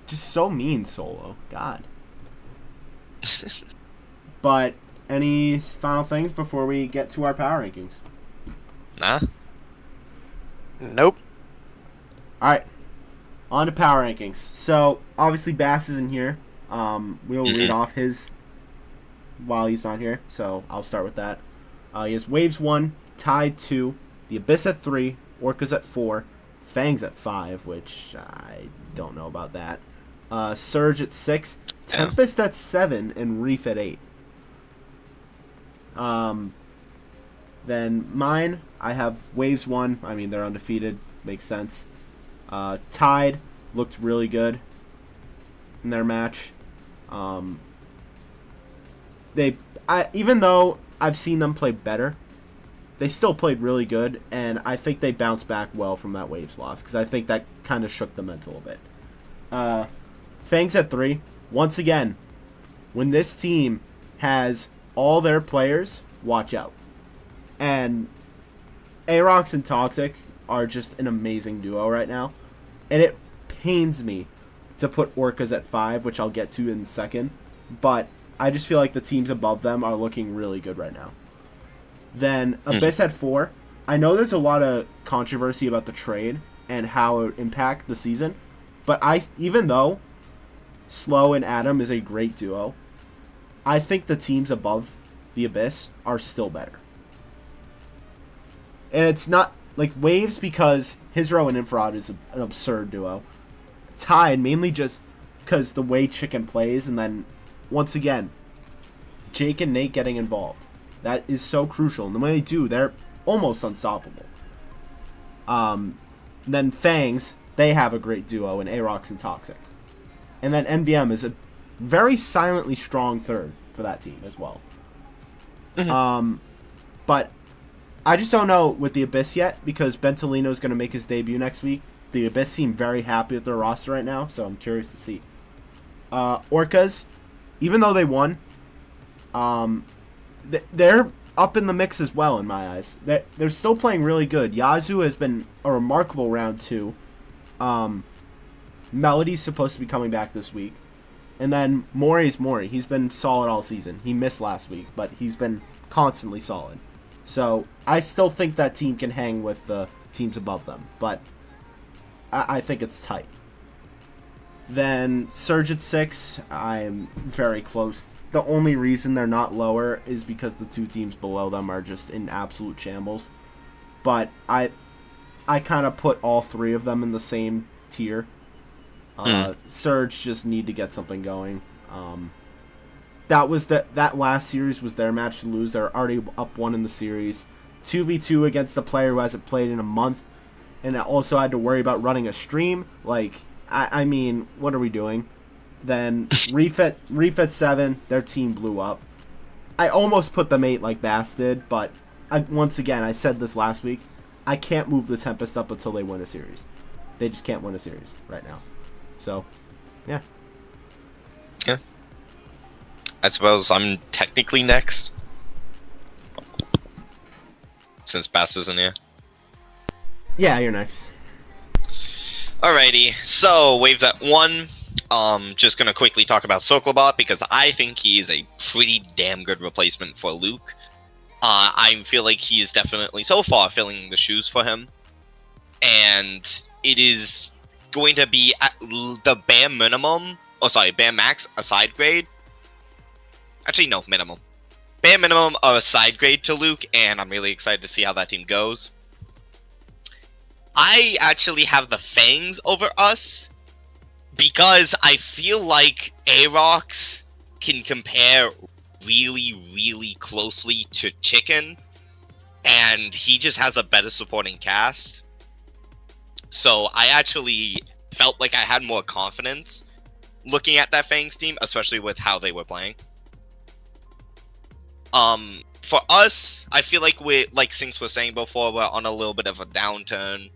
[SPEAKER 1] Just so mean, Solo. God. But, any final things before we get to our power rankings?
[SPEAKER 2] Nah.
[SPEAKER 3] Nope.
[SPEAKER 1] Alright. On to power rankings. So, obviously Bass isn't here. We'll read off his while he's not here. So, I'll start with that. He has Waves 1, Tide 2, The Abyss at 3, Orcas at 4, Fangs at 5, which I don't know about that. Surge at 6, Tempest at 7, and Reef at 8. Then mine, I have Waves 1. I mean, they're undefeated. Makes sense. Tide looked really good in their match. Even though I've seen them play better, they still played really good, and I think they bounced back well from that Waves loss, because I think that kind of shook them a little bit. Fangs at 3. Once again, when this team has all their players, watch out. And Arox and Toxic are just an amazing duo right now. And it pains me to put Orcas at 5, which I'll get to in a second. But I just feel like the teams above them are looking really good right now. Then Abyss at 4. I know there's a lot of controversy about the trade and how it would impact the season. But even though Slow and Adam is a great duo, I think the teams above the Abyss are still better. And it's not like Waves, because Hizro and Infrared is an absurd duo. Tide mainly just because the way Chicken plays, and then once again, Jake and Nate getting involved. That is so crucial. And the way they do, they're almost unstoppable. Then Fangs, they have a great duo in Arox and Toxic. And then NVM is a very silently strong third for that team as well. But I just don't know with the Abyss yet, because Bentolino is going to make his debut next week. The Abyss seem very happy with their roster right now, so I'm curious to see. Orcas, even though they won, they're up in the mix as well in my eyes. They're still playing really good. Yazoo has been a remarkable round 2. Melody's supposed to be coming back this week. And then Mori's Mori. He's been solid all season. He missed last week, but he's been constantly solid. So I still think that team can hang with the teams above them, but I think it's tight. Then Surge at 6, I'm very close. The only reason they're not lower is because the 2 teams below them are just in absolute shambles. But I kind of put all 3 of them in the same tier. Surge just need to get something going. That last series was their match to lose. They're already up 1 in the series. 2v2 against a player who hasn't played in a month, and also had to worry about running a stream. Like, I mean, what are we doing? Then Reef at 7, their team blew up. I almost put them 8 like Bass did, but once again, I said this last week, I can't move the Tempest up until they win a series. They just can't win a series right now. So, yeah.
[SPEAKER 2] Yeah. I suppose I'm technically next. Since Bass isn't here.
[SPEAKER 1] Yeah, you're next.
[SPEAKER 2] Alrighty, so Waves at 1. Just gonna quickly talk about Circlebot because I think he is a pretty damn good replacement for Luke. I feel like he is definitely, so far, filling the shoes for him. And it is going to be at the bare minimum, bare max, a side grade. Actually, no, minimum. Bare minimum of a side grade to Luke, and I'm really excited to see how that team goes. I actually have the Fangs over us because I feel like Aarox can compare really, really closely to Chicken, and he just has a better supporting cast. So I actually felt like I had more confidence looking at that Fangs team, especially with how they were playing. For us, I feel like like Sinks was saying before, we're on a little bit of a downturn,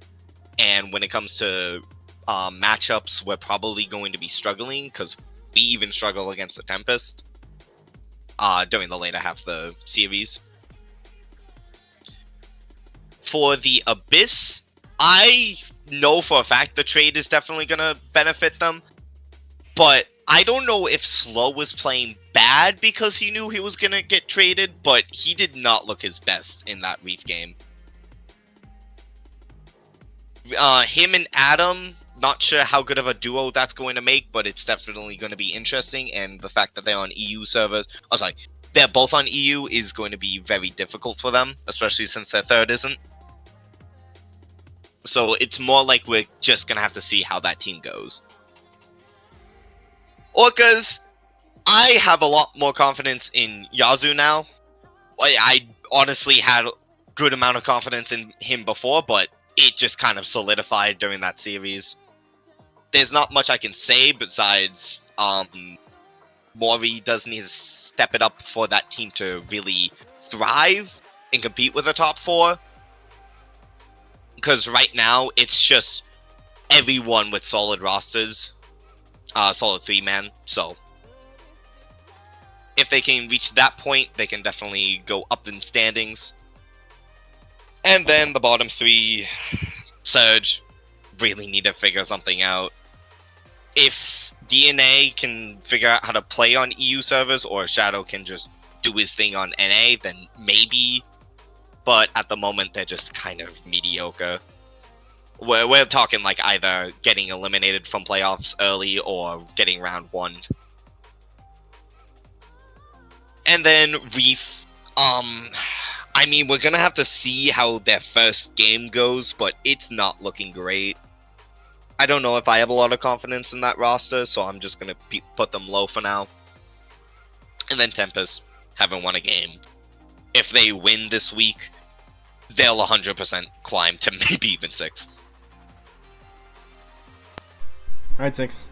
[SPEAKER 2] and when it comes to matchups, we're probably going to be struggling, because we even struggle against the Tempest during the later half of the series. For the Abyss, I know for a fact the trade is definitely going to benefit them, but I don't know if Slow was playing bad because he knew he was going to get traded, but he did not look his best in that Reef game. Him and Adam, not sure how good of a duo that's going to make, but it's definitely going to be interesting, and the fact that they're on EU servers, they're both on EU is going to be very difficult for them, especially since their third isn't. So it's more like we're just going to have to see how that team goes. Orcas, I have a lot more confidence in Yazoo now. I honestly had a good amount of confidence in him before, but it just kind of solidified during that series. There's not much I can say besides Mori does need to step it up for that team to really thrive and compete with the top 4. Because right now, it's just everyone with solid rosters. Solid 3-man, so if they can reach that point, they can definitely go up in standings. And then the bottom 3, Surge, really need to figure something out. If DNA can figure out how to play on EU servers, or Shadow can just do his thing on NA, then maybe. But at the moment, they're just kind of mediocre. We're talking like either getting eliminated from playoffs early or getting round 1. And then Reef, I mean, we're gonna have to see how their first game goes, but it's not looking great. I don't know if I have a lot of confidence in that roster, so I'm just gonna put them low for now. And then Tempest haven't won a game. If they win this week, they'll 100% climb to maybe even 6th.
[SPEAKER 1] Alright, 6.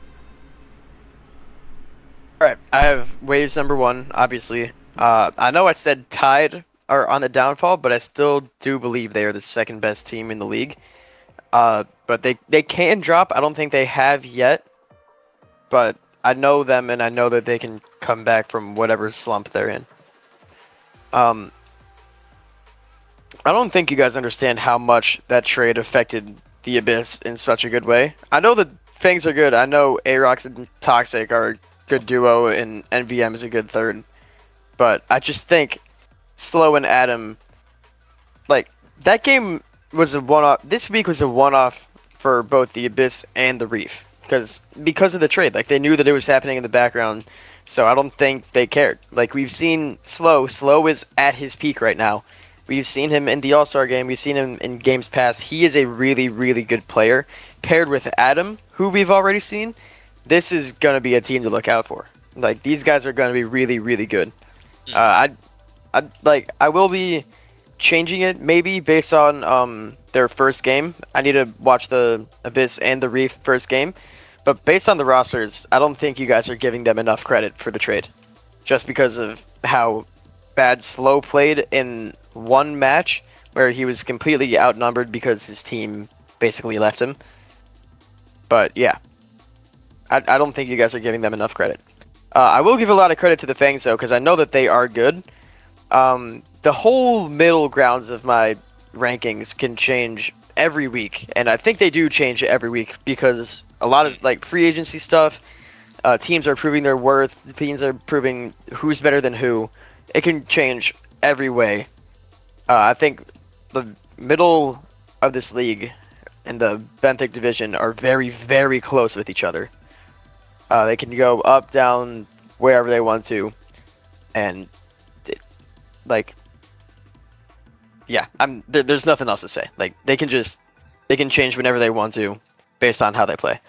[SPEAKER 3] Alright, I have Waves number 1, obviously. I know I said tied are on the downfall, but I still do believe they are the second best team in the league. But they can drop. I don't think they have yet. But I know them, and I know that they can come back from whatever slump they're in. I don't think you guys understand how much that trade affected the Abyss in such a good way. I know the Fangs are good. I know Aarox and Toxic are a good duo, and NVM is a good third. But I just think Slow and Adam, like, that game was a one-off. This week was a one-off for both the Abyss and the Reef. Because of the trade. Like, they knew that it was happening in the background, so I don't think they cared. Like, we've seen Slow. Slow is at his peak right now. We've seen him in the All-Star game. We've seen him in games past. He is a really, really good player. Paired with Adam, who we've already seen, this is going to be a team to look out for. Like, these guys are going to be really, really good. I will be changing it maybe based on their first game. I need to watch the Abyss and the Reef first game. But based on the rosters, I don't think you guys are giving them enough credit for the trade. Just because of how bad Slow played in one match where he was completely outnumbered because his team basically left him. But yeah, I don't think you guys are giving them enough credit. I will give a lot of credit to the Fangs though, because I know that they are good. The whole middle grounds of my rankings can change every week, and I think they do change every week because a lot of like free agency stuff, teams are proving their worth, teams are proving who's better than who. It can change every way. I think the middle of this league and the Benthic division are very, very close with each other. They can go up, down, wherever they want to, and there's nothing else to say. Like they can change whenever they want to, based on how they play.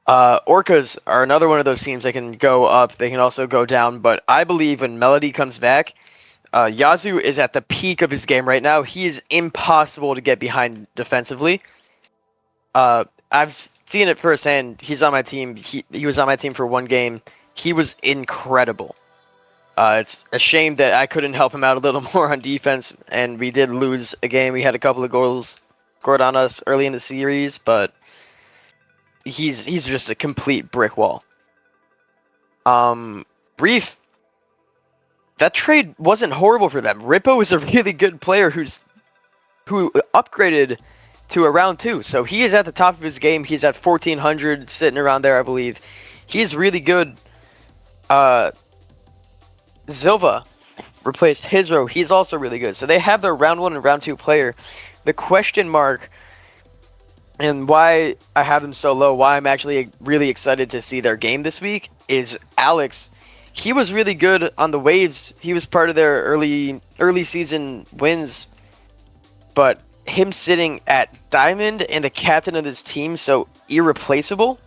[SPEAKER 3] Orcas are another one of those teams that can go up. They can also go down. But I believe when Melody comes back, Yazoo is at the peak of his game right now. He is impossible to get behind defensively. I've seen it firsthand. He's on my team. He was on my team for one game. He was incredible. It's a shame that I couldn't help him out a little more on defense, and we did lose a game. We had a couple of goals scored on us early in the series, but he's just a complete brick wall. Reef, that trade wasn't horrible for them. Rippo is a really good player who upgraded to a round 2, so he is at the top of his game. He's at 1400, sitting around there, I believe. He's really good. Zilva replaced Hizro. He's also really good. So they have their round 1 and round 2 player. The question mark and why I have them so low, why I'm actually really excited to see their game this week, is Alex. He was really good on the Waves. He was part of their early season wins. But him sitting at Diamond and the captain of this team, so irreplaceable,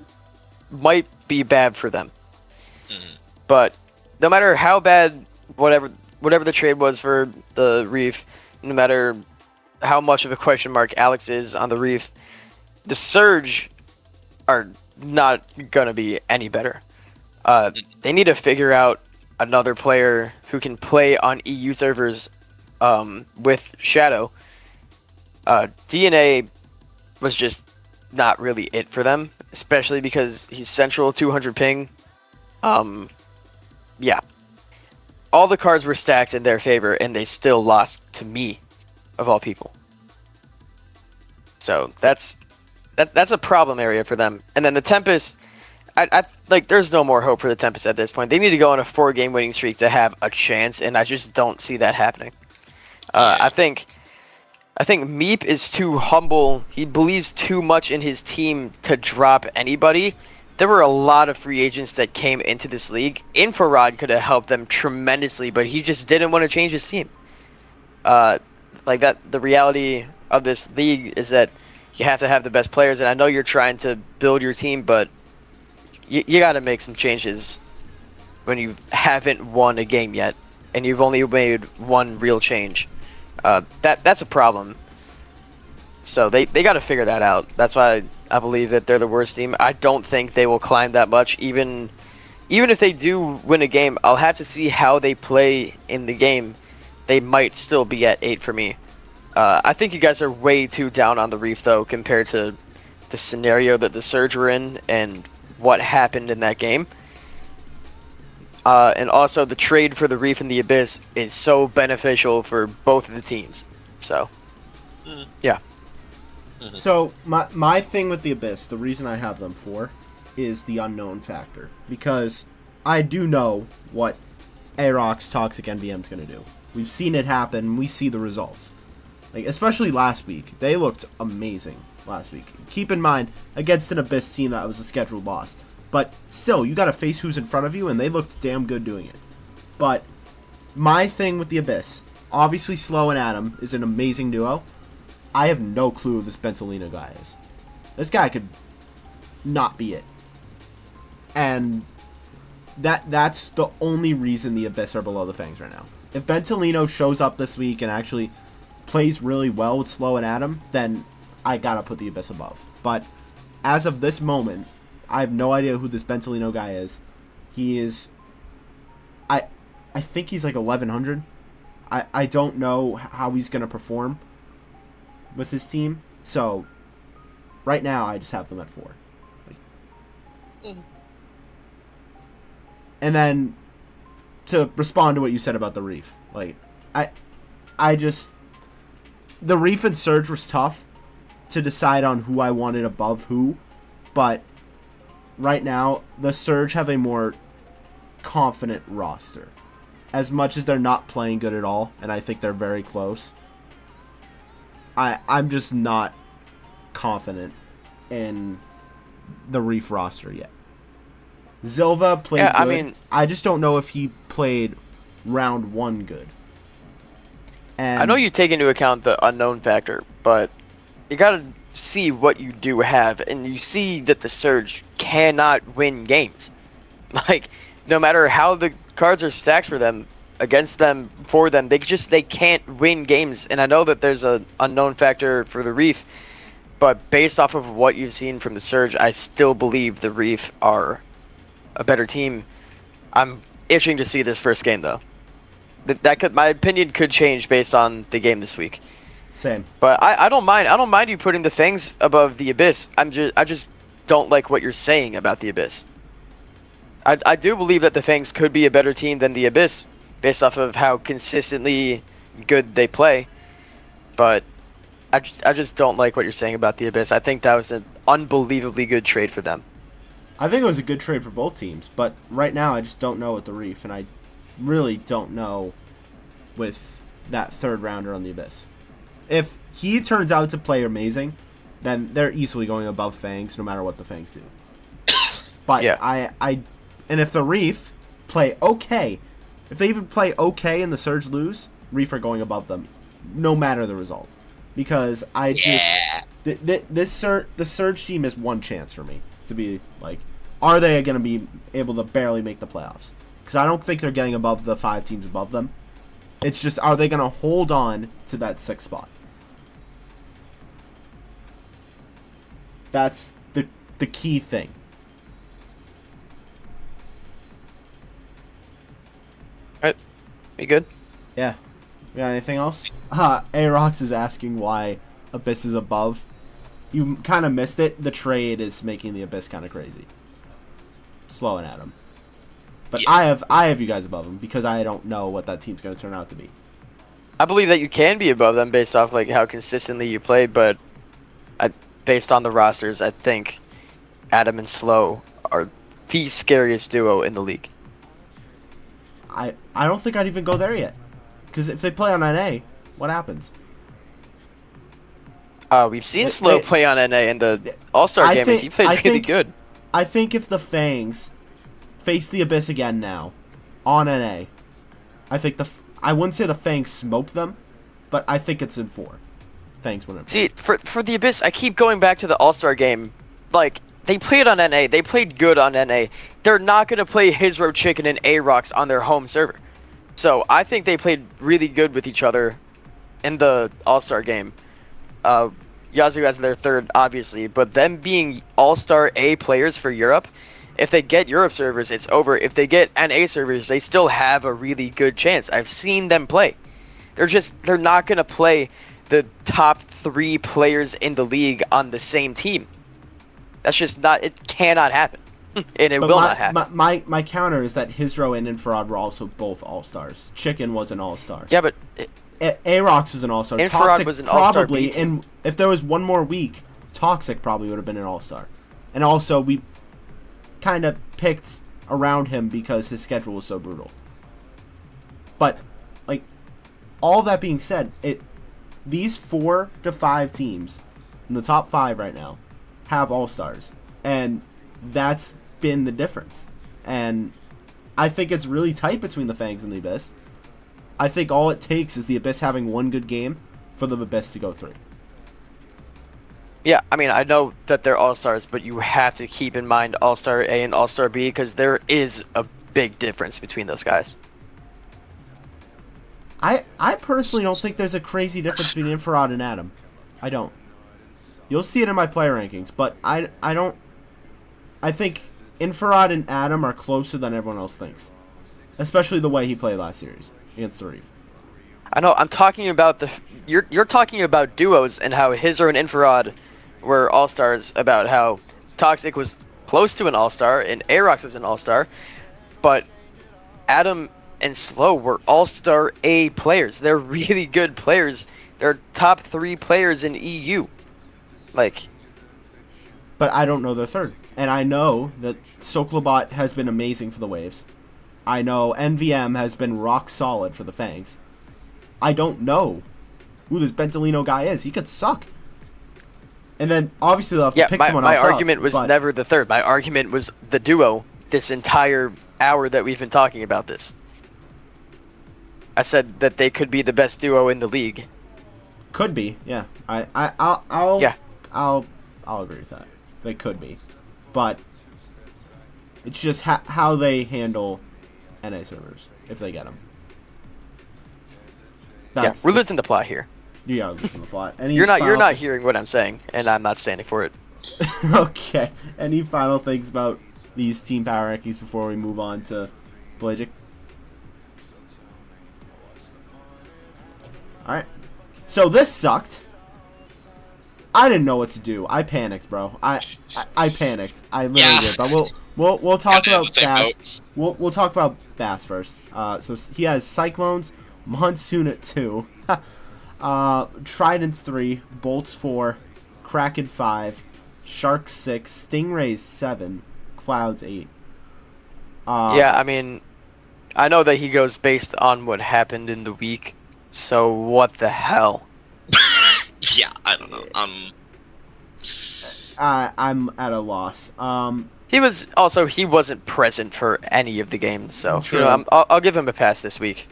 [SPEAKER 3] might be bad for them. Mm-hmm. But no matter how bad whatever the trade was for the Reef, no matter how much of a question mark Alex is on the Reef, the Surge are not going to be any better. They need to figure out another player who can play on EU servers with Shadow. DNA was just not really it for them, especially because he's central, 200 ping. Yeah. All the cards were stacked in their favor, and they still lost to me, of all people. So that's a problem area for them. And then the Tempest, I there's no more hope for the Tempest at this point. They need to go on a 4-game winning streak to have a chance, and I just don't see that happening. I think Meep is too humble. He believes too much in his team to drop anybody. There were a lot of free agents that came into this league. Infrared could have helped them tremendously, but he just didn't want to change his team. The reality of this league is that you have to have the best players, and I know you're trying to build your team, but you got to make some changes when you haven't won a game yet, and you've only made one real change. That's a problem. So they got to figure that out. That's why I believe that they're the worst team. I don't think they will climb that much. Even if they do win a game, I'll have to see how they play in the game. They might still be at 8 for me. I think you guys are way too down on the Reef, though, compared to the scenario that the Surge were in and what happened in that game. And also the trade for the Reef and the Abyss is so beneficial for both of the teams. So, yeah.
[SPEAKER 1] So my thing with the Abyss, the reason I have them for, is the unknown factor, because I do know what Aerox Toxic NBM is going to do. We've seen it happen. We see the results. Like, especially last week, they looked amazing last week. Keep in mind, against an Abyss team that was a scheduled loss, but still, you got to face who's in front of you, and they looked damn good doing it. But my thing with the Abyss, obviously Slow and Adam is an amazing duo. I have no clue who this Bentalino guy is. This guy could not be it. And that's the only reason the Abyss are below the Fangs right now. If Bentalino shows up this week and actually plays really well with Slow and Adam, then I gotta put the Abyss above. But as of this moment, I have no idea who this Bentalino guy is. He is... I think he's like 1100. I don't know how he's gonna perform with his team. So, right now, I just have them at 4. And then, to respond to what you said about the Reef, like, I just... The Reef and Surge was tough to decide on who I wanted above who, but right now, the Surge have a more confident roster. As much as they're not playing good at all, and I think they're very close, I'm just not confident in the Reef roster yet. Zilva played good.
[SPEAKER 3] I mean,
[SPEAKER 1] I just don't know if he played round 1 good. And
[SPEAKER 3] I know you take into account the unknown factor, but you gotta see what you do have, and you see that the Surge cannot win games. Like, no matter how the cards are stacked for them, against them, for them, they can't win games. And I know that there's an unknown factor for the Reef, but based off of what you've seen from the Surge, I still believe the Reef are a better team. I'm itching to see this first game, though. My opinion could change based on the game this week.
[SPEAKER 1] Same.
[SPEAKER 3] But I don't mind. I don't mind you putting the Fangs above the Abyss. I just don't like what you're saying about the Abyss. I do believe that the Fangs could be a better team than the Abyss, based off of how consistently good they play. But I just don't like what you're saying about the Abyss. I think that was an unbelievably good trade for them.
[SPEAKER 1] I think it was a good trade for both teams, but right now I just don't know with the Reef, and I really don't know with that third rounder on the Abyss. If he turns out to play amazing, then they're easily going above Fangs, no matter what the Fangs do. But yeah. And if the Reef play okay, if they even play okay and the Surge lose, Reef are going above them, no matter the result. Because I just the Surge team is one chance for me to be like, are they going to be able to barely make the playoffs? Because I don't think they're getting above the 5 teams above them. It's just, are they going to hold on to that 6th spot? That's the key thing.
[SPEAKER 3] Alright, you good?
[SPEAKER 1] Yeah. You got anything else? Aerox is asking why Abyss is above. You kind of missed it. The trade is making the Abyss kind of crazy. Slowing at him. But yeah. I have you guys above them because I don't know what that team's going to turn out to be.
[SPEAKER 3] I believe that you can be above them based off like how consistently you play, but based on the rosters, I think Adam and Slow are the scariest duo in the league.
[SPEAKER 1] I don't think I'd even go there yet. Because if they play on NA, what happens?
[SPEAKER 3] We've seen Slow play on NA in the All-Star game, and he played really good.
[SPEAKER 1] I think if the Fangs face the Abyss again now, on NA, I think I wouldn't say the Fangs smoked them, but I think it's in 4. Fangs win it.
[SPEAKER 3] See, for the Abyss, I keep going back to the All-Star game. Like, they played on NA, they played good on NA. They're not going to play Hizro Chicken and Aerox on their home server. So, I think they played really good with each other in the All-Star game. Yazoo as their 3rd, obviously, but them being All-Star A players for Europe, if they get Europe servers, it's over. If they get NA servers, they still have a really good chance. I've seen them play. They're not going to play the top 3 players in the league on the same team. That's just not, it cannot happen. and it
[SPEAKER 1] But
[SPEAKER 3] will not happen.
[SPEAKER 1] my counter is that Hizro and Infrared were also both all-stars. Chicken was an all-star.
[SPEAKER 3] Yeah, but
[SPEAKER 1] Arox was an all-star.
[SPEAKER 3] Infrared
[SPEAKER 1] Toxic
[SPEAKER 3] was an all-star
[SPEAKER 1] probably,
[SPEAKER 3] B team.
[SPEAKER 1] and if there was one more week, Toxic probably would have been an all-star. And also, we kind of picked around him because his schedule was so brutal. But, like, all that being said, these 4 to 5 teams in the top 5 right now have all-stars. And that's been the difference. And I think it's really tight between the Fangs and the Abyss. I think all it takes is the Abyss having one good game for the Abyss to go through.
[SPEAKER 3] Yeah, I mean, I know that they're all-stars, but you have to keep in mind all-star A and all-star B because there is a big difference between those guys.
[SPEAKER 1] I personally don't think there's a crazy difference between Infrared and Adam. I don't. You'll see it in my player rankings, but I don't. I think Infrared and Adam are closer than everyone else thinks. Especially the way he played last series against the Reef.
[SPEAKER 3] I know, I'm talking about you're talking about duos and how Hizro and Infrared were all-stars, about how Toxic was close to an all-star and Arox was an all-star, but Adam and Slow were all-star A players. They're really good players. They're top 3 players in EU. Like,
[SPEAKER 1] but I don't know their third. And I know that Soklobot has been amazing for the Waves. I know NVM has been rock solid for the Fangs. I don't know who this Bentalino guy is. He could suck. And then, obviously, they'll have to pick someone else
[SPEAKER 3] my argument was
[SPEAKER 1] but
[SPEAKER 3] never the third. My argument was the duo this entire hour that we've been talking about this. I said that they could be the best duo in the league.
[SPEAKER 1] Could be, yeah. I'll agree with that. They could be. But it's just how they handle NA servers, if they get them.
[SPEAKER 3] We're losing the plot here.
[SPEAKER 1] Yeah, losing the plot.
[SPEAKER 3] You're not hearing what I'm saying, and I'm not standing for it.
[SPEAKER 1] Okay. Any final things about these team power rankings before we move on to Blagic? Alright. So this sucked. I didn't know what to do. I panicked, bro. I panicked. I literally did. But we'll talk about Bass. We'll talk about Bass first. So he has Cyclones, Monsoon at 2, Tridents 3, Bolts 4, Kraken 5, Sharks 6, Stingrays 7, Clouds 8.
[SPEAKER 3] Yeah, I mean, I know that he goes based on what happened in the week. So what the hell?
[SPEAKER 2] Yeah, I don't know.
[SPEAKER 1] I'm at a loss.
[SPEAKER 3] He wasn't present for any of the games, so
[SPEAKER 1] True.
[SPEAKER 3] you know, I'll give him a pass this week.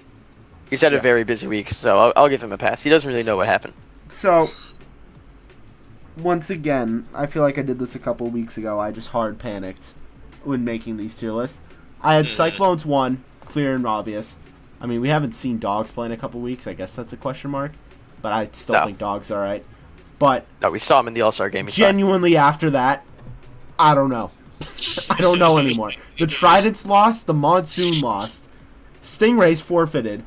[SPEAKER 3] He's had a very busy week, so I'll give him a pass. He doesn't really know what happened.
[SPEAKER 1] So, once again, I feel like I did this a couple weeks ago. I just hard panicked when making these tier lists. I had Cyclones 1, clear and obvious. I mean, we haven't seen Dogs play in a couple weeks. I guess that's a question mark. But I still think Dogs are alright. But
[SPEAKER 3] no, we saw him in the All-Star game.
[SPEAKER 1] Genuinely, after that, I don't know. I don't know anymore. The Tridents lost. The Monsoon lost. Stingrays forfeited.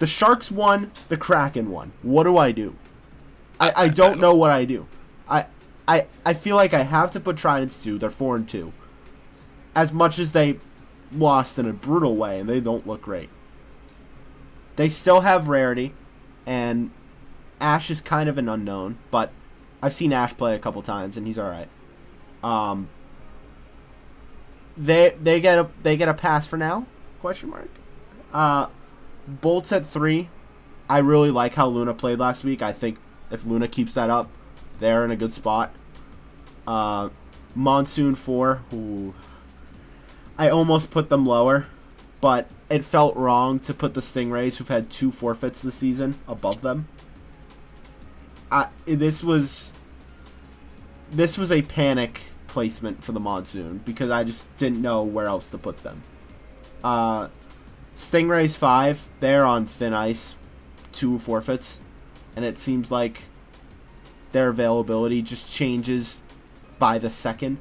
[SPEAKER 1] The Sharks won. The Kraken won. What do I do? I don't know what I do. I feel like I have to put Tridents 2. They're 4-2. As much as they lost in a brutal way, and they don't look great. They still have Rarity, and Ash is kind of an unknown, but I've seen Ash play a couple times, and he's alright. They get a pass for now? Question mark. Bolts at 3. I really like how Luna played last week. I think if Luna keeps that up, they're in a good spot. Monsoon 4. Ooh. I almost put them lower, but it felt wrong to put the Stingrays, who've had 2 forfeits this season, above them. This was a panic placement for the Monsoon because I just didn't know where else to put them. Stingrays 5, they're on thin ice, 2 forfeits, and it seems like their availability just changes by the second,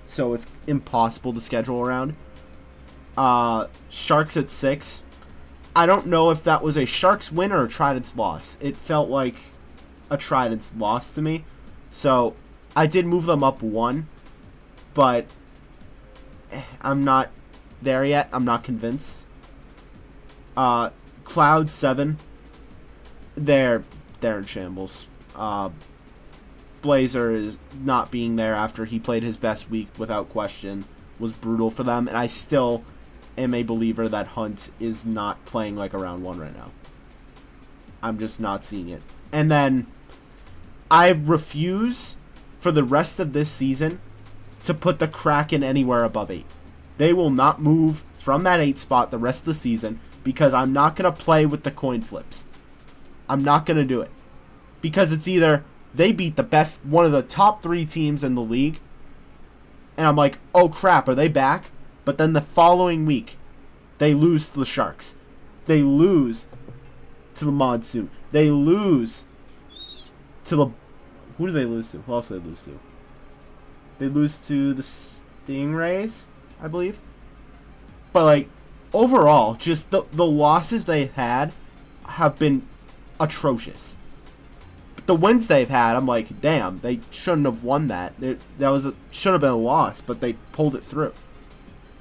[SPEAKER 1] so it's impossible to schedule around. Sharks at 6. I don't know if that was a Sharks win or a Tridents loss. It felt like a Tridents loss to me. So I did move them up 1, but I'm not there yet. I'm not convinced. Cloud 7, they're in shambles. Blazer is not being there after he played his best week without question was brutal for them, and I still am a believer that Hunt is not playing like a round 1 right now. I'm just not seeing it. And then I refuse for the rest of this season to put the Kraken anywhere above 8. They will not move from that 8 spot the rest of the season because I'm not going to play with the coin flips. I'm not going to do it. Because it's either they beat the best, one of the top 3 teams in the league, and I'm like, oh crap, are they back? But then the following week, they lose to the Sharks. They lose to the Monsoon. They lose to the... Who do they lose to? Who else do they lose to? They lose to the Stingrays, I believe. But, like, overall, just the losses they've had have been atrocious. But the wins they've had, I'm like, damn, they shouldn't have won that. Should have been a loss, but they pulled it through.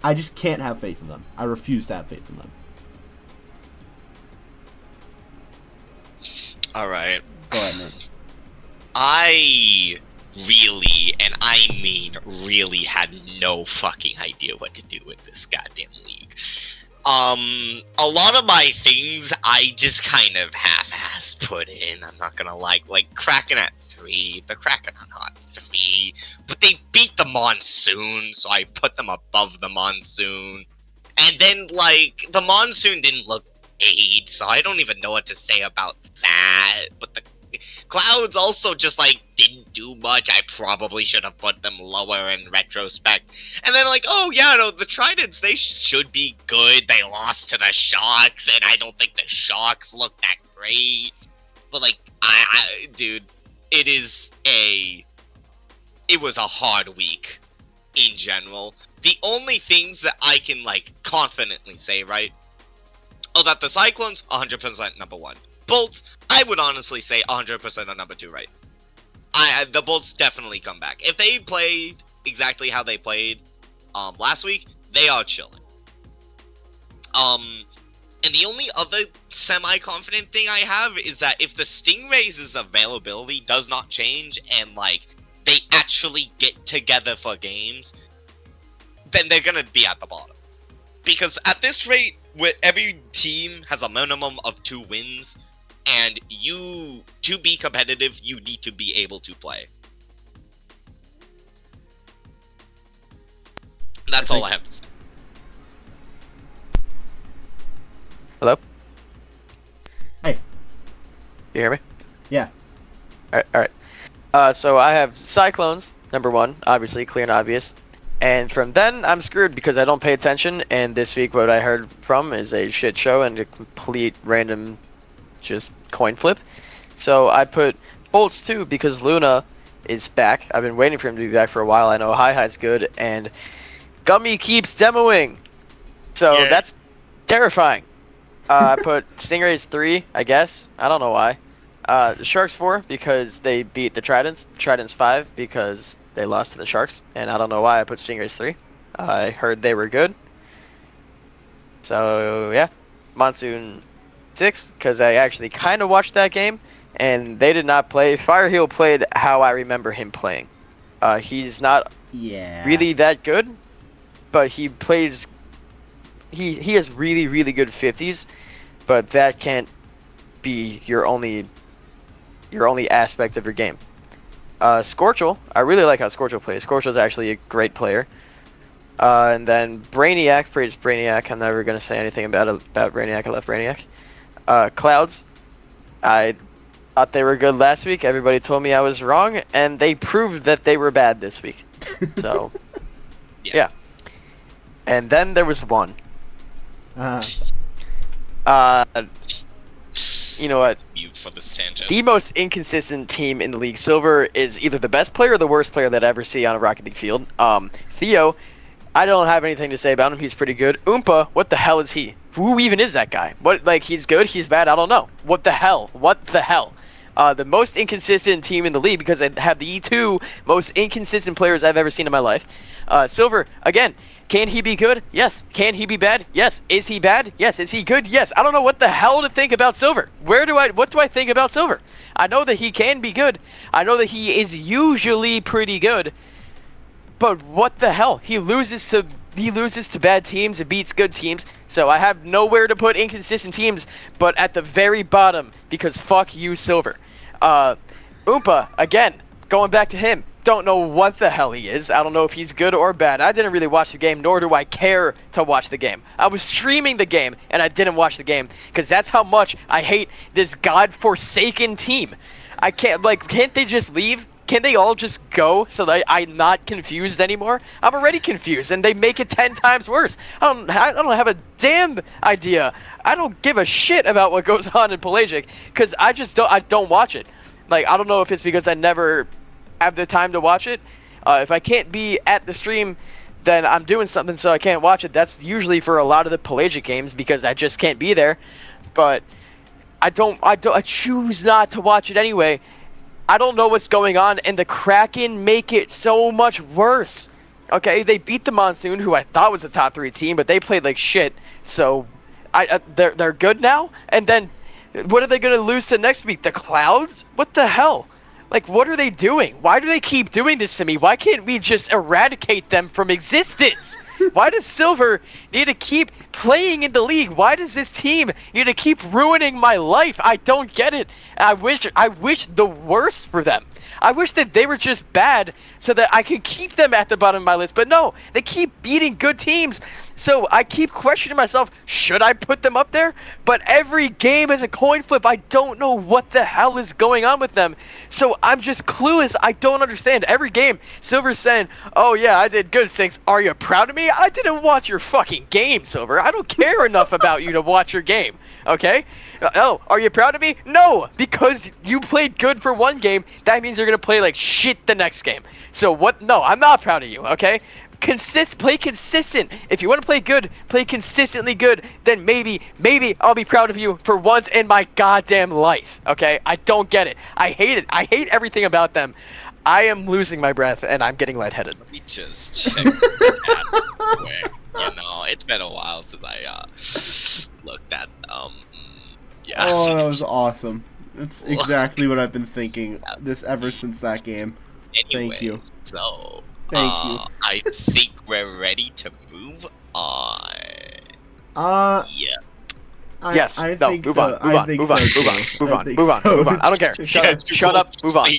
[SPEAKER 1] I just can't have faith in them. I refuse to have faith in them.
[SPEAKER 2] All right.
[SPEAKER 1] Go ahead, man.
[SPEAKER 2] I really, and I mean really, had no fucking idea what to do with this goddamn league. A lot of my things I just kind of half-assed put in. I'm not gonna like Kraken at 3. The Kraken are not 3, but they beat the Monsoon, so I put them above the Monsoon. And then like the Monsoon didn't look 8, so I don't even know what to say about that. But the Clouds also just like didn't do much. I probably should have put them lower in retrospect. And then like, oh yeah, no, the Tridents, they should be good. They lost to the Sharks, and I don't think the Sharks look that great. But like, dude, it was a hard week in general. The only things that I can like confidently say, right? Oh, that the Cyclones, 100% number 1. Bolts, I would honestly say 100% on number 2, right? The Bolts definitely come back. If they played exactly how they played last week, they are chilling. And the only other semi-confident thing I have is that if the Stingrays' availability does not change and, like, they actually get together for games, then they're gonna be at the bottom. Because at this rate, every team has a minimum of 2 wins, and to be competitive, you need to be able to play. That's all I have to say.
[SPEAKER 3] Hello?
[SPEAKER 1] Hey.
[SPEAKER 3] You hear me?
[SPEAKER 1] Yeah.
[SPEAKER 3] Alright. So I have Cyclones, number 1, obviously, clear and obvious. And from then, I'm screwed because I don't pay attention, and this week what I heard from is a shit show and a complete random just coin flip. So I put Bolts 2 because Luna is back. I've been waiting for him to be back for a while. I know Hi's good, and Gummy keeps demoing. So
[SPEAKER 2] yeah.
[SPEAKER 3] That's terrifying. I put Stingrays 3, I guess. I don't know why. The Sharks 4 because they beat the Tridents. Tridents 5 because they lost to the Sharks, and I don't know why I put Stingrays 3. I heard they were good. So, yeah. Monsoon 6, because I actually kind of watched that game, and they did not play. Fireheel played how I remember him playing. He's not really that good, but he plays... He has really, really good 50s, but that can't be your only aspect of your game. Scorchel, I really like how Scorchel plays. Scorchel's actually a great player. And then Brainiac, praise Brainiac. I'm never going to say anything about Brainiac. I love Brainiac. Clouds, I thought they were good last week. Everybody told me I was wrong, and they proved that they were bad this week. So, yeah. And then there was one. You know what?
[SPEAKER 2] For this tangent.
[SPEAKER 3] The most inconsistent team in the league, Silver, is either the best player or the worst player that I ever see on a Rocket League field. Theo, I don't have anything to say about him. He's pretty good. Oompa, what the hell is he? Who even is that guy? What, like, he's good, he's bad, I don't know. What the hell? What the hell? The most inconsistent team in the league because I have the 2 most inconsistent players I've ever seen in my life. Silver, again, Can he be good? Yes. Can he be bad? Yes. Is he bad? Yes. Is he good? Yes. I don't know what the hell to think about Silver. What do I think about Silver? I know that he can be good. I know that he is usually pretty good. But what the hell? He loses to bad teams and beats good teams. So I have nowhere to put inconsistent teams but at the very bottom because fuck you, Silver. Oompa, again, going back to him. Don't know what the hell he is. I don't know if he's good or bad. I didn't really watch the game, nor do I care to watch the game. I was streaming the game, and I didn't watch the game, because that's how much I hate this godforsaken team. Can't they just leave? Can't they all just go so that I'm not confused anymore? I'm already confused, and they make it 10 times worse. I don't have a damn idea. I don't give a shit about what goes on in Pelagic, because I don't watch it. Like, I don't know if it's because I never have the time to watch it. If I can't be at the stream, then I'm doing something so I can't watch it. That's usually for a lot of the Pelagic games because I just can't be there. But I choose not to watch it anyway. I don't know what's going on, and the Kraken make it so much worse. Okay, they beat the Monsoon, who I thought was a top 3 team, but they played like shit. So they're good now. And then what are they going to lose to next week? The Clouds? What the hell? Like, what are they doing? Why do they keep doing this to me? Why can't we just eradicate them from existence? Why does Silver need to keep playing in the league? Why does this team need to keep ruining my life? I don't get it. I wish the worst for them. I wish that they were just bad so that I could keep them at the bottom of my list. But no, they keep beating good teams. So I keep questioning myself, should I put them up there? But every game is a coin flip. I don't know what the hell is going on with them. So I'm just clueless. I don't understand. Every game, Silver's saying, oh yeah, I did good, Sinks. Are you proud of me? I didn't watch your fucking game, Silver. I don't care enough about you to watch your game. Okay? Oh, are you proud of me? No, because you played good for one game. That means you're going to play like shit the next game. So what? No, I'm not proud of you, okay? Play consistent. If you want to play good, play consistently good, then maybe I'll be proud of you for once in my goddamn life, okay? I don't get it. I hate it. I hate everything about them. I am losing my breath, and I'm getting lightheaded.
[SPEAKER 2] Let me just check that quick. You know, it's been a while since I looked at yeah.
[SPEAKER 1] Oh, that was awesome. That's exactly what I've been thinking ever since that game.
[SPEAKER 2] Anyway,
[SPEAKER 1] Thank you.
[SPEAKER 2] So,
[SPEAKER 1] Thank you.
[SPEAKER 2] I think we're ready to move on. Yeah.
[SPEAKER 3] Yes.
[SPEAKER 1] I
[SPEAKER 3] No.
[SPEAKER 1] think
[SPEAKER 3] Move
[SPEAKER 1] so.
[SPEAKER 3] on. Move
[SPEAKER 1] I
[SPEAKER 3] on.
[SPEAKER 1] think
[SPEAKER 3] Move
[SPEAKER 1] so
[SPEAKER 3] on.
[SPEAKER 1] too.
[SPEAKER 3] Move on. Move
[SPEAKER 1] I
[SPEAKER 3] on.
[SPEAKER 1] think
[SPEAKER 3] Move on.
[SPEAKER 1] so.
[SPEAKER 3] Move on. I don't care. Shut up. Move on.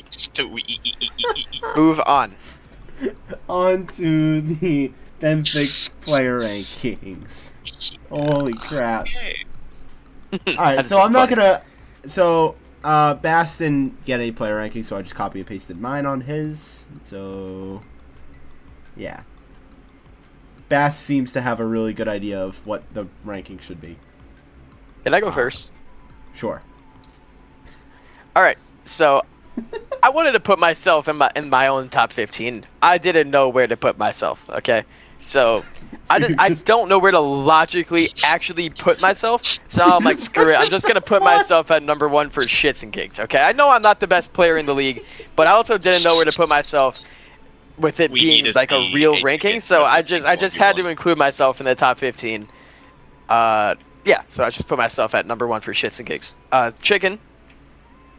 [SPEAKER 3] Move on.
[SPEAKER 1] On to the Benthic player rankings. Holy crap. Alright, so I'm not gonna. So, Bass didn't get any player rankings, so I just copy and pasted mine on his. So, yeah. Bass seems to have a really good idea of what the ranking should be.
[SPEAKER 3] Can I go first?
[SPEAKER 1] Sure.
[SPEAKER 3] All right. So, I wanted to put myself in my own top 15. I didn't know where to put myself. Okay. So I don't know where to logically actually put myself. So I'm like, screw it. I'm just gonna put myself at number 1 for shits and gigs. Okay. I know I'm not the best player in the league, but I also didn't know where to put myself with it being like a real ranking. So I just had to include myself in the top 15. Yeah. So I just put myself at number 1 for shits and gigs. Chicken.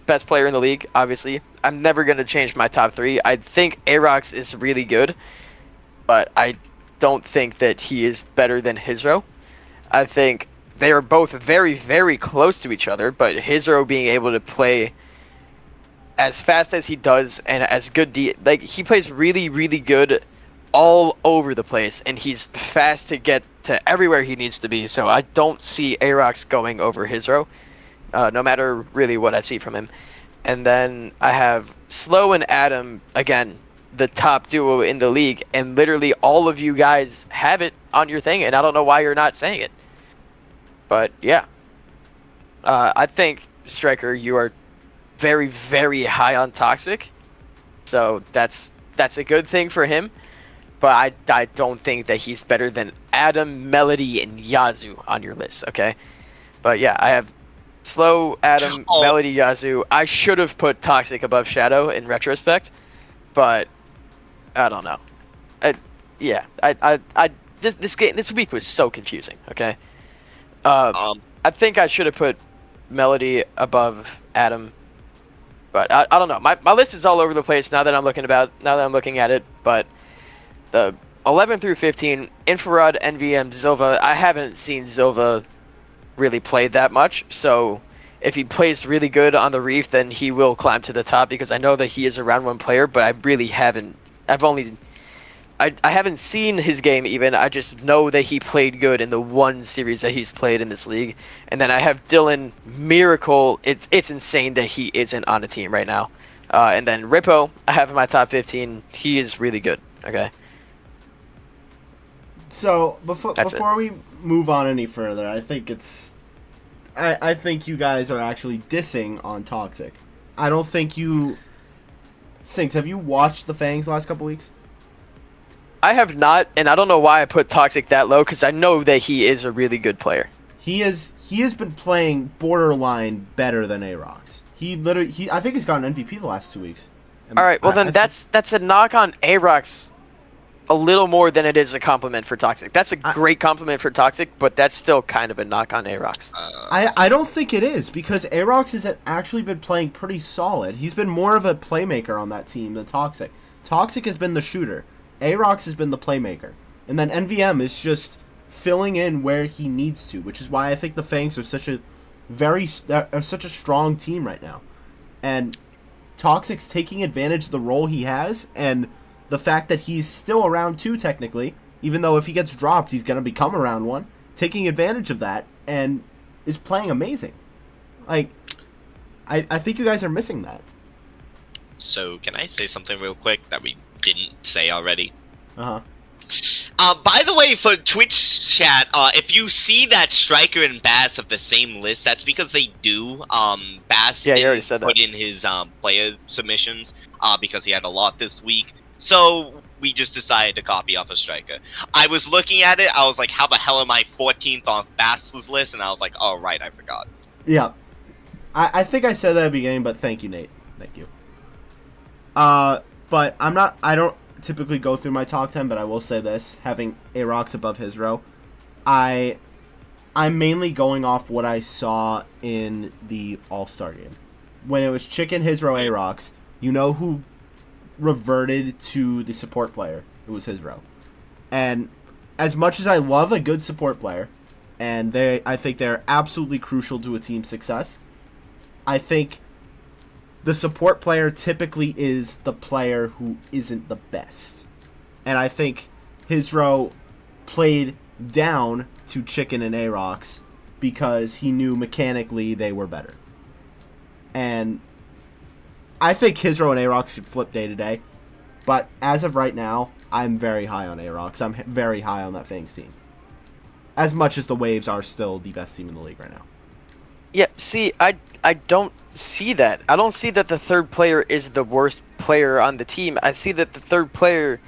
[SPEAKER 3] Best player in the league, obviously. I'm never going to change my top 3. I think Arox is really good, but I don't think that he is better than Hizro. I think they are both very, very close to each other, but Hizro being able to play as fast as he does and as good, he plays really, really good all over the place, and he's fast to get to everywhere he needs to be, so I don't see Arox going over Hizro. No matter really what I see from him. And then I have Slow and Adam, again, the top duo in the league, and literally all of you guys have it on your thing, and I don't know why you're not saying it. But yeah. I think, Striker, you are very, very high on Toxic, so that's a good thing for him, but I don't think that he's better than Adam, Melody, and Yazoo on your list, okay? But yeah, I have Slow, Adam, Melody, Yazoo. I should have put Toxic above Shadow in retrospect, but I don't know. this week was so confusing. Okay. I think I should have put Melody above Adam, but I don't know. My list is all over the place now that I'm looking at it. But the 11 through 15, Infrared, NVM, Zilva. I haven't seen Zilva really play that much, so if he plays really good on the Reef, then he will climb to the top, because I know that he is a round 1 player, but I really haven't. I haven't seen his game even. I just know that he played good in the one series that he's played in this league. And then I have Dylan Miracle. It's insane that he isn't on a team right now. And then Rippo, I have in my top 15. He is really good. Okay.
[SPEAKER 1] So before we move on any further, I think I think you guys are actually dissing on Toxic. I don't think you. Sinks, have you watched the Fangs the last couple weeks?
[SPEAKER 3] I have not, and I don't know why I put Toxic that low, because I know that he is a really good player.
[SPEAKER 1] He has been playing borderline better than Aarox. I think he's gotten MVP the last 2 weeks.
[SPEAKER 3] All right, well then that's a knock on Aarox a little more than it is a compliment for Toxic. That's a great compliment for Toxic, but that's still kind of a knock on Aarox.
[SPEAKER 1] I don't think it is, because Aarox has actually been playing pretty solid. He's been more of a playmaker on that team than Toxic. Toxic has been the shooter. Aarox has been the playmaker. And then NVM is just filling in where he needs to, which is why I think the Fangs are such a strong team right now. And Toxic's taking advantage of the role he has, and the fact that he's still around 2 technically, even though if he gets dropped, he's going to become around 1, taking advantage of that, and is playing amazing. Like, I think you guys are missing that.
[SPEAKER 2] So, can I say something real quick that we didn't say already?
[SPEAKER 1] Uh-huh.
[SPEAKER 2] By the way, for Twitch chat, if you see that Striker and Bass have the same list, that's because they do. Bass didn't put in his player submissions because he had a lot this week. So we just decided to copy off of Striker. I was looking at it, I was like, how the hell am I 14th on Bass's list? And I was like, oh, right, I forgot.
[SPEAKER 1] Yeah. I think I said that at the beginning, but thank you, Nate. Thank you. But I don't typically go through my top 10, but I will say this, having Aarox above Hizro, I'm mainly going off what I saw in the All-Star game. When it was Chicken, Hizro, Aarox, you know who reverted to the support player? It was Hizro. And as much as I love a good support player, and I think they're absolutely crucial to a team's success, I think the support player typically is the player who isn't the best. And I think Hizro played down to Chicken and Aarox because he knew mechanically they were better. And I think Hizro and Aarox could flip day to day. But as of right now, I'm very high on Aarox. I'm very high on that Fangs team. As much as the Waves are still the best team in the league right now.
[SPEAKER 3] Yeah, see, I don't see that. I don't see that the third player is the worst player on the team. I see that the third player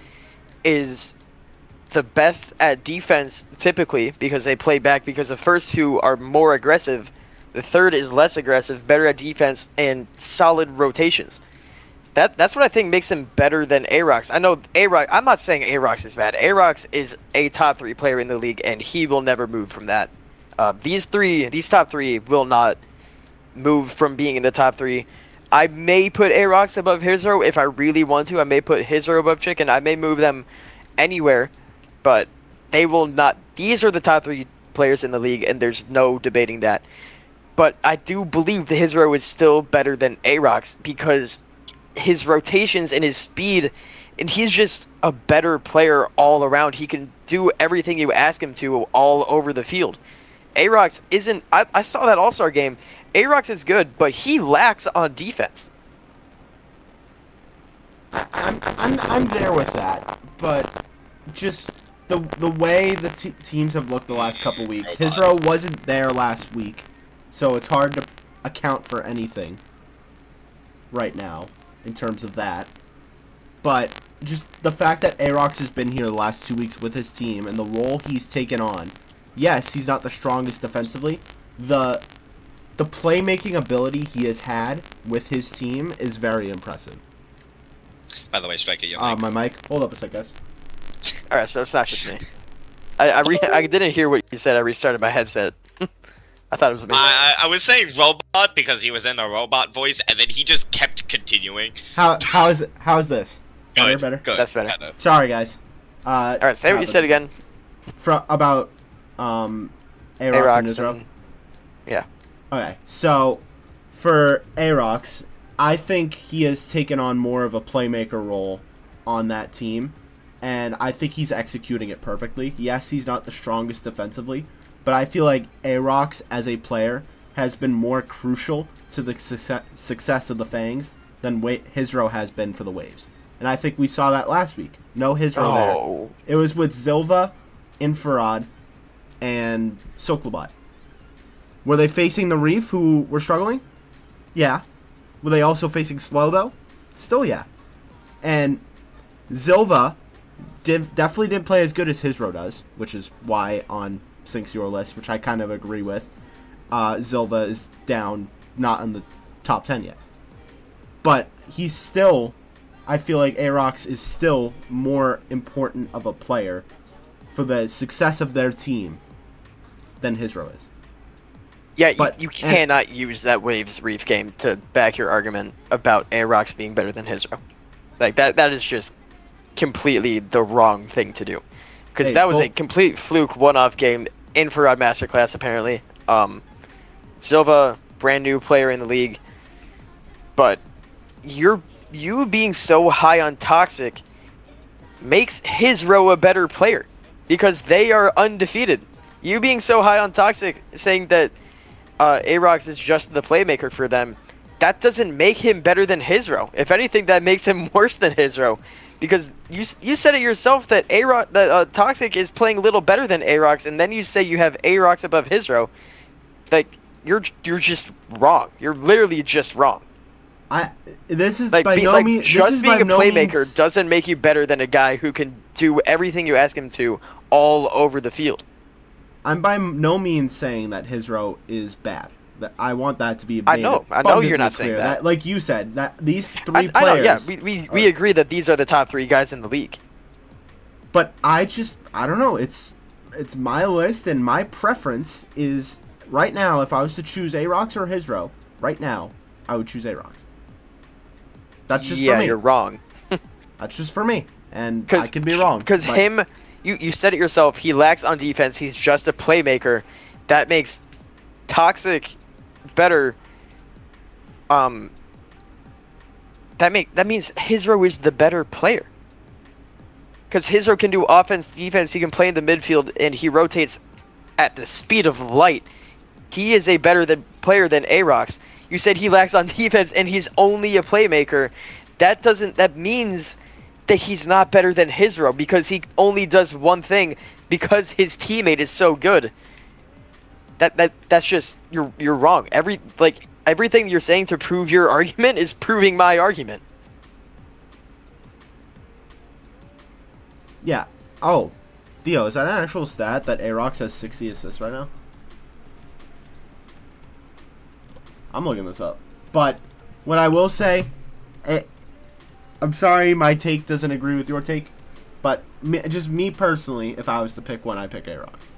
[SPEAKER 3] is the best at defense typically because they play back, because the first 2 are more aggressive. The third is less aggressive, better at defense, and solid rotations. That's what I think makes him better than Aarox. I know Aarox. I'm not saying Aarox is bad. Aarox is a top 3 player in the league, and he will never move from that. These top 3 will not move from being in the top 3. I may put Aarox above Hizro if I really want to. I may put Hizro above Chicken. I may move them anywhere, but they will not. These are the top 3 players in the league, and there's no debating that. But I do believe that Hizro is still better than Aarox because his rotations and his speed, and he's just a better player all around. He can do everything you ask him to all over the field. Aarox isn't. I saw that All-Star game. Aarox is good, but he lacks on defense.
[SPEAKER 1] I'm there with that, but just the way the teams have looked the last couple weeks. Hizro wasn't there last week, so it's hard to account for anything right now in terms of that. But just the fact that Aarox has been here the last 2 weeks with his team and the role he's taken on. Yes, he's not the strongest defensively. The playmaking ability he has had with his team is very impressive.
[SPEAKER 2] By the way, Striker, your mic.
[SPEAKER 1] My mic. Hold up a sec, guys.
[SPEAKER 3] Alright, so it's not just me. I didn't hear what you said. I restarted my headset. I thought it was amazing.
[SPEAKER 2] I was saying robot because he was in a robot voice, and then he just kept continuing.
[SPEAKER 1] How is it? How's this?
[SPEAKER 2] Good,
[SPEAKER 1] Better.
[SPEAKER 2] Good.
[SPEAKER 3] That's better.
[SPEAKER 1] Sorry, guys.
[SPEAKER 3] All right, say what you said again.
[SPEAKER 1] About Aarox and
[SPEAKER 3] Aarox
[SPEAKER 1] Israel.
[SPEAKER 3] and- yeah.
[SPEAKER 1] Okay, so for Aarox, I think he has taken on more of a playmaker role on that team, and I think he's executing it perfectly. Yes, he's not the strongest defensively, but I feel like Aarox as a player has been more crucial to the success of the Fangs than Hizro has been for the Waves. And I think we saw that last week. No Hizro there. It was with Zilva, Infrared, and Soklobot. Were they facing the Reef, who were struggling? Yeah. Were they also facing Slow, though? Still, yeah. And Zilva definitely didn't play as good as Hizro does, which is why on Sinks Your List, which I kind of agree with, Zilva is down, not in the top 10 yet. But he's still, I feel like Aarox is still more important of a player for the success of their team than Hizro is.
[SPEAKER 3] Yeah,
[SPEAKER 1] But-
[SPEAKER 3] you cannot use that Waves Reef game to back your argument about Aarox being better than Hizro. Like, that is just completely the wrong thing to do. Because
[SPEAKER 1] Hey,
[SPEAKER 3] that was
[SPEAKER 1] well-
[SPEAKER 3] a complete fluke one-off game, Infrared Masterclass, apparently. Silva, brand new player in the league. But you being so high on Toxic makes Hizro a better player. Because they are undefeated. You being so high on Toxic, saying that Aarox is just the playmaker for them, that doesn't make him better than Hizro. If anything, that makes him worse than Hizro. Because you said it yourself that Toxic is playing a little better than Aarox, and then you say you have Aarox above Hizro. Like, you're just wrong. You're literally just wrong.
[SPEAKER 1] This is
[SPEAKER 3] Like,
[SPEAKER 1] by no means.
[SPEAKER 3] just being a playmaker doesn't make you better than a guy who can do everything you ask him to all over the field.
[SPEAKER 1] I'm by no means saying that Hizro is bad. I want that to be.
[SPEAKER 3] I know you're not saying
[SPEAKER 1] clear.
[SPEAKER 3] that.
[SPEAKER 1] Like you said, that these three
[SPEAKER 3] I know,
[SPEAKER 1] players.
[SPEAKER 3] yeah, we agree that these are the top 3 guys in the league.
[SPEAKER 1] But I don't know. It's my list, and my preference is right now. If I was to choose Aarox or Hizro, right now I would choose Aarox. That's just for me.
[SPEAKER 3] You're wrong.
[SPEAKER 1] That's just for me, and I could be wrong.
[SPEAKER 3] Because
[SPEAKER 1] but
[SPEAKER 3] you said it yourself. He lacks on defense. He's just a playmaker. That makes Toxic better. That means Hizro is the better player. Because Hizro can do offense, defense. He can play in the midfield, and he rotates at the speed of light. He is a better player than Aarox. You said he lacks on defense, and he's only a playmaker. That means that he's not better than Hizro because he only does one thing because his teammate is so good. That's just you're wrong. Everything you're saying to prove your argument is proving my argument.
[SPEAKER 1] yeah. Oh, Dio, is that an actual stat that Aarox has 60 assists right now? I'm looking this up. But what I will say, I'm sorry my take doesn't agree with your take, but just me personally, if I was to pick one, I pick Aarox.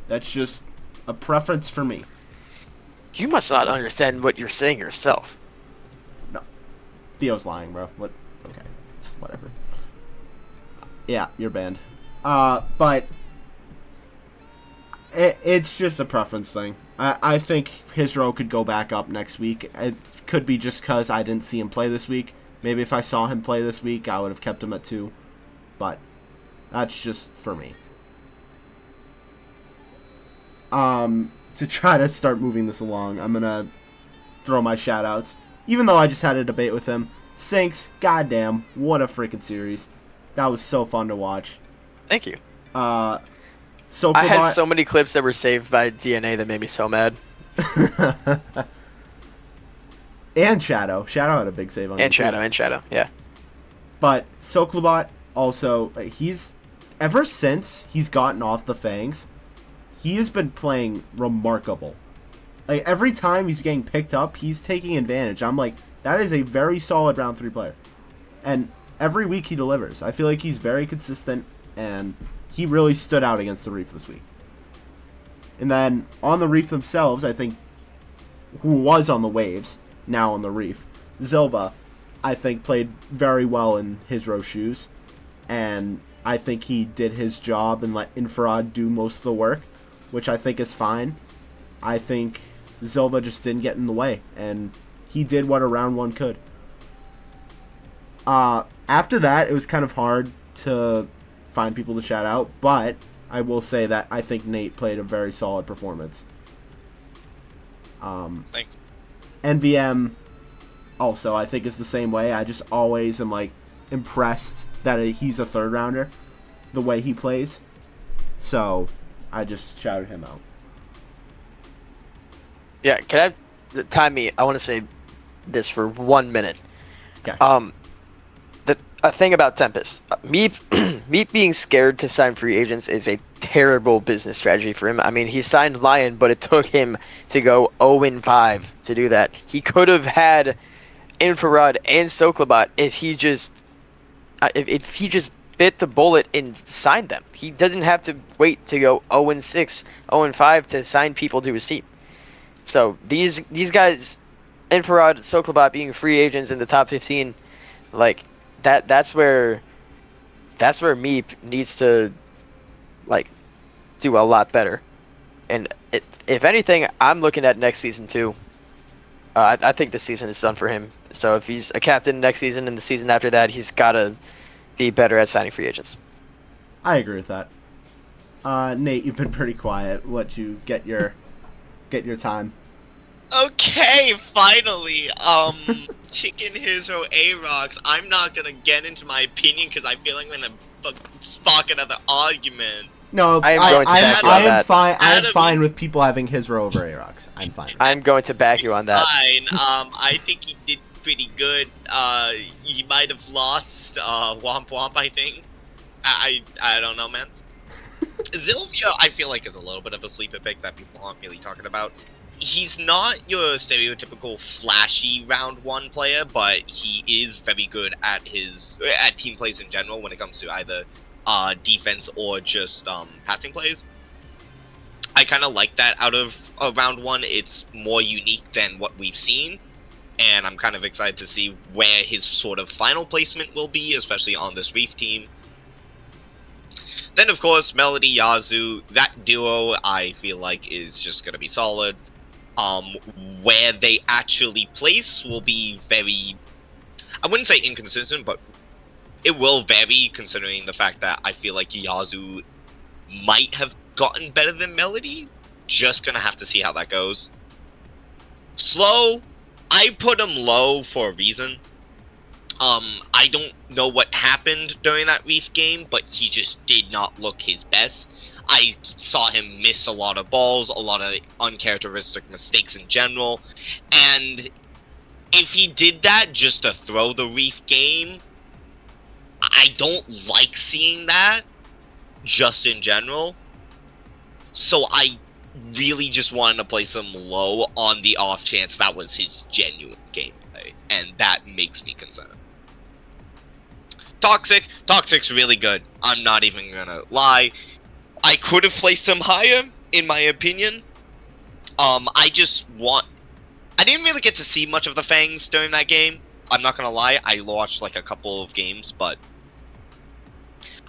[SPEAKER 1] That's just a preference for me.
[SPEAKER 3] You must not understand what you're saying yourself.
[SPEAKER 1] No. Theo's lying, bro. What? Okay. Whatever. Yeah, you're banned. But it's just a preference thing. I think Hizro could go back up next week. It could be just because I didn't see him play this week. Maybe if I saw him play this week, I would have kept him at 2. But that's just for me. To try to start moving this along, I'm going to throw my shout-outs. Even though I just had a debate with him. Sinks, goddamn, what a freaking series. That was so fun to watch.
[SPEAKER 3] Thank you.
[SPEAKER 1] Soklobot,
[SPEAKER 3] I had so many clips that were saved by DNA that made me so mad.
[SPEAKER 1] and Shadow. Shadow had a big save on him, too.
[SPEAKER 3] And Shadow, yeah.
[SPEAKER 1] But Soklobot also, ever since he's gotten off the Fangs, he has been playing remarkable. Like, every time he's getting picked up, he's taking advantage. I'm like, that is a very solid round 3 player. And every week he delivers. I feel like he's very consistent. and he really stood out against the Reef this week. And then on the Reef themselves, I think, who was on the Waves, now on the Reef, Zilva, I think played very well in his row shoes, and I think he did his job and let Infrared do most of the work, which I think is fine. I think Zilva just didn't get in the way, and he did what a round one could. After that, it was kind of hard to find people to shout out, but I will say that I think Nate played a very solid performance.
[SPEAKER 2] Thanks.
[SPEAKER 1] NVM also, I think, is the same way. I just always am, like, impressed that he's a third rounder, the way he plays. So, I just shouted him out.
[SPEAKER 3] Yeah, can I time me? I want to say this for 1 minute.
[SPEAKER 1] Okay.
[SPEAKER 3] A thing about Tempest. Meep being scared to sign free agents is a terrible business strategy for him. I mean, he signed Lion, but it took him to go 0-5 to do that. He could have had Infrared and Soklabot if he just bit the bullet and signed them. He doesn't have to wait to go 0-6, 0-5 to sign people to his team. So these guys, Infrared, Soklabot being free agents in the top 15, like that's where Meep needs to like do a lot better. And if anything, I'm looking at next season too. I think this season is done for him. So if he's a captain next season and the season after that, he's got to be better at signing free agents.
[SPEAKER 1] I agree with that. Nate, you've been pretty quiet. Let you get your time.
[SPEAKER 2] Okay, finally. Chicken Hero A-Rocks. I'm not gonna get into my opinion because I feel like I'm gonna spark another argument.
[SPEAKER 1] No,
[SPEAKER 3] I am going to back you on that.
[SPEAKER 1] I'm fine with people having his row over A-Rocks. I'm fine.
[SPEAKER 3] I'm going to back you on that.
[SPEAKER 2] Fine. I think he did pretty good. He might have lost Womp Womp, I think. I don't know, man. Zilvia, I feel like, is a little bit of a sleeper pick that people aren't really talking about. He's not your stereotypical flashy round one player, but he is very good at team plays in general when it comes to either defense or just passing plays. I kind of like that out of round one. It's more unique than what we've seen, and I'm kind of excited to see where his sort of final placement will be, especially on this Reef team. Then, of course, Melody, Yazoo, that duo I feel like is just going to be solid. Where they actually place will be very, I wouldn't say inconsistent, but it will vary considering the fact that I feel like Yazoo might have gotten better than Melody. Just gonna have to see how that goes. Slow, I put him low for a reason. I don't know what happened during that Reef game, but he just did not look his best. I saw him miss a lot of balls, a lot of uncharacteristic mistakes in general, and if he did that just to throw the Reef game, I don't like seeing that, just in general. So I really just wanted to place him low on the off chance that was his genuine gameplay, and that makes me concerned. Toxic's really good. I'm not even gonna lie. I could have placed him higher, in my opinion. I didn't really get to see much of the Fangs during that game. I'm not gonna lie, I watched like a couple of games, but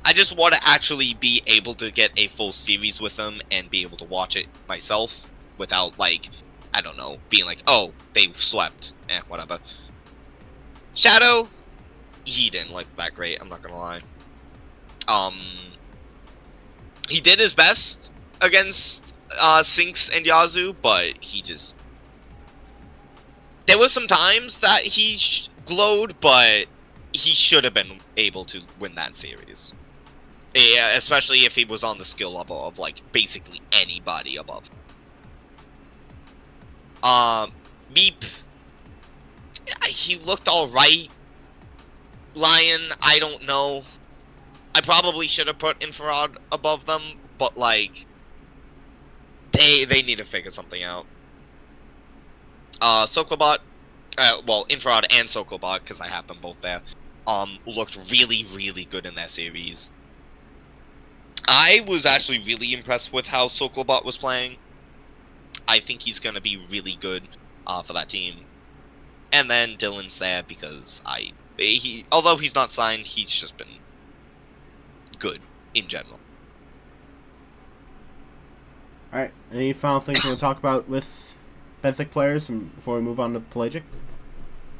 [SPEAKER 2] I just want to actually be able to get a full series with them and be able to watch it myself without, like, I don't know, being like, oh, they swept. Whatever. Shadow, he didn't look that great, I'm not gonna lie. He did his best against Sinks and Yazoo, but he just... There were some times that he glowed, but he should have been able to win that series. Yeah, especially if he was on the skill level of, like, basically anybody above. Meep, he looked alright. Lion, I don't know. I probably should have put Infrared above them, but, like, they need to figure something out. Soklabot, well, Infrared and Soklabot, because I have them both there, looked really, really good in that series. I was actually really impressed with how Sokolbot was playing. I think he's going to be really good for that team. And then Dylan's there because although he's not signed, he's just been good in general.
[SPEAKER 1] All right. Any final things you want to talk about with Benthic players before we move on to Pelagic?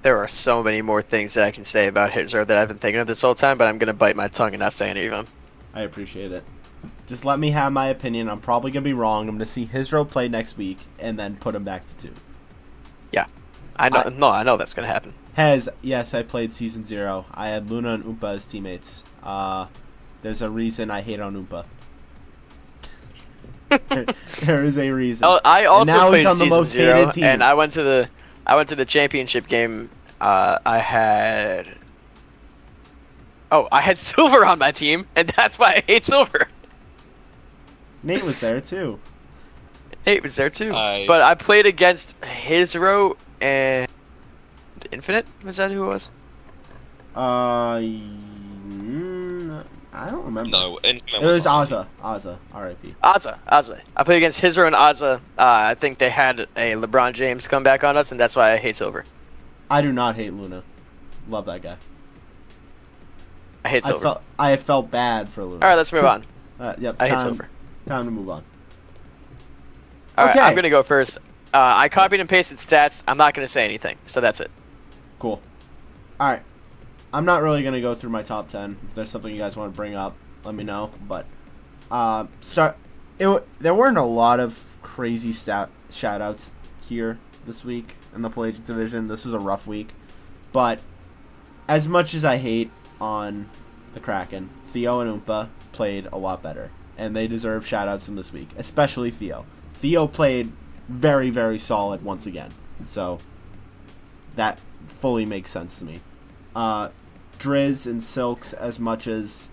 [SPEAKER 3] There are so many more things that I can say about Hizro that I've been thinking of this whole time, but I'm going to bite my tongue and not say any of them.
[SPEAKER 1] I appreciate it. Just let me have my opinion. I'm probably going to be wrong. I'm going to see Hizro play next week and then put him back to 2.
[SPEAKER 3] Yeah. I know that's going to happen.
[SPEAKER 1] Yes, I played Season 0. I had Luna and Oompa as teammates. There's a reason I hate on Oompa. there is a reason.
[SPEAKER 3] Oh, I also
[SPEAKER 1] now
[SPEAKER 3] played
[SPEAKER 1] he's on the
[SPEAKER 3] Season
[SPEAKER 1] most
[SPEAKER 3] 0,
[SPEAKER 1] hated team.
[SPEAKER 3] and I went to the championship game. I had Silver on my team, and that's why I hate Silver.
[SPEAKER 1] Nate was there too.
[SPEAKER 3] Nate was there too. But I played against Hizro and Infinite. Was that who it was?
[SPEAKER 1] I don't remember.
[SPEAKER 2] No,
[SPEAKER 1] it was Azza. R.I.P.
[SPEAKER 3] Azza. I played against Hizro and Azza. I think they had a LeBron James come back on us, and that's why I hate Silver.
[SPEAKER 1] I do not hate Luna. Love that guy.
[SPEAKER 3] I hate Silver.
[SPEAKER 1] I felt bad for Luna.
[SPEAKER 3] All right, let's move on.
[SPEAKER 1] Yep.
[SPEAKER 3] I hate Silver.
[SPEAKER 1] Time to move on.
[SPEAKER 3] All right,
[SPEAKER 1] Okay.
[SPEAKER 3] I'm gonna go first. I copied and pasted stats. I'm not gonna say anything, so that's it.
[SPEAKER 1] Cool. All right. I'm not really gonna go through my top 10. If there's something you guys want to bring up, let me know. But there weren't a lot of crazy shout-outs here this week in the Pelagic division. This was a rough week, but as much as I hate on the Kraken, Theo and Oompa played a lot better, and they deserve shout-outs from this week, especially Theo. Theo played very, very solid once again, so that fully makes sense to me. Driz and Silks, as much as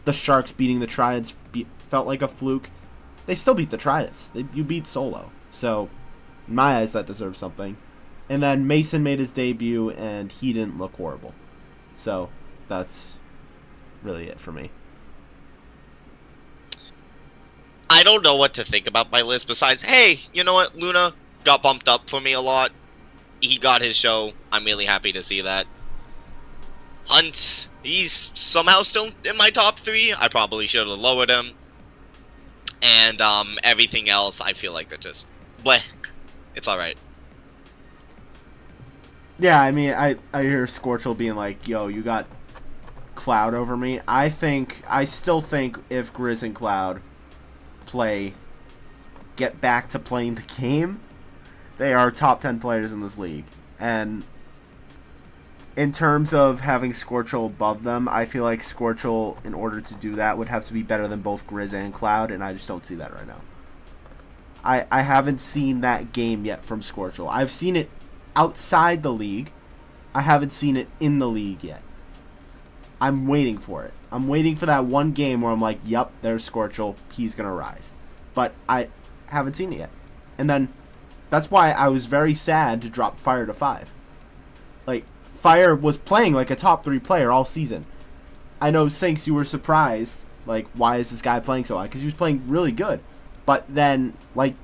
[SPEAKER 1] the Sharks beating the Tridents felt like a fluke, they still beat the Tridents. You beat Solo. So, in my eyes, that deserves something. And then Mason made his debut, and he didn't look horrible. So, that's really it for me.
[SPEAKER 2] I don't know what to think about my list besides, hey, you know what? Luna got bumped up for me a lot. He got his show. I'm really happy to see that. Hunt, he's somehow still in my top 3. I probably should have lowered him. And everything else, I feel like it just bleh. It's alright.
[SPEAKER 1] Yeah, I mean, I hear Scorchel being like, yo, you got Cloud over me. I still think if Grizz and Cloud get back to playing the game, they are top 10 players in this league. And in terms of having Scorchel above them, I feel like Scorchel, in order to do that, would have to be better than both Grizz and Cloud, and I just don't see that right now. I haven't seen that game yet from Scorchel. I've seen it outside the league. I haven't seen it in the league yet. I'm waiting for it. I'm waiting for that one game where I'm like, yep, there's Scorchel. He's going to rise. But I haven't seen it yet. And then that's why I was very sad to drop Fire to 5. Like, Fire was playing like a top 3 player all season. I know, Sinks, you were surprised. Like, why is this guy playing so high? Because he was playing really good. But then, like,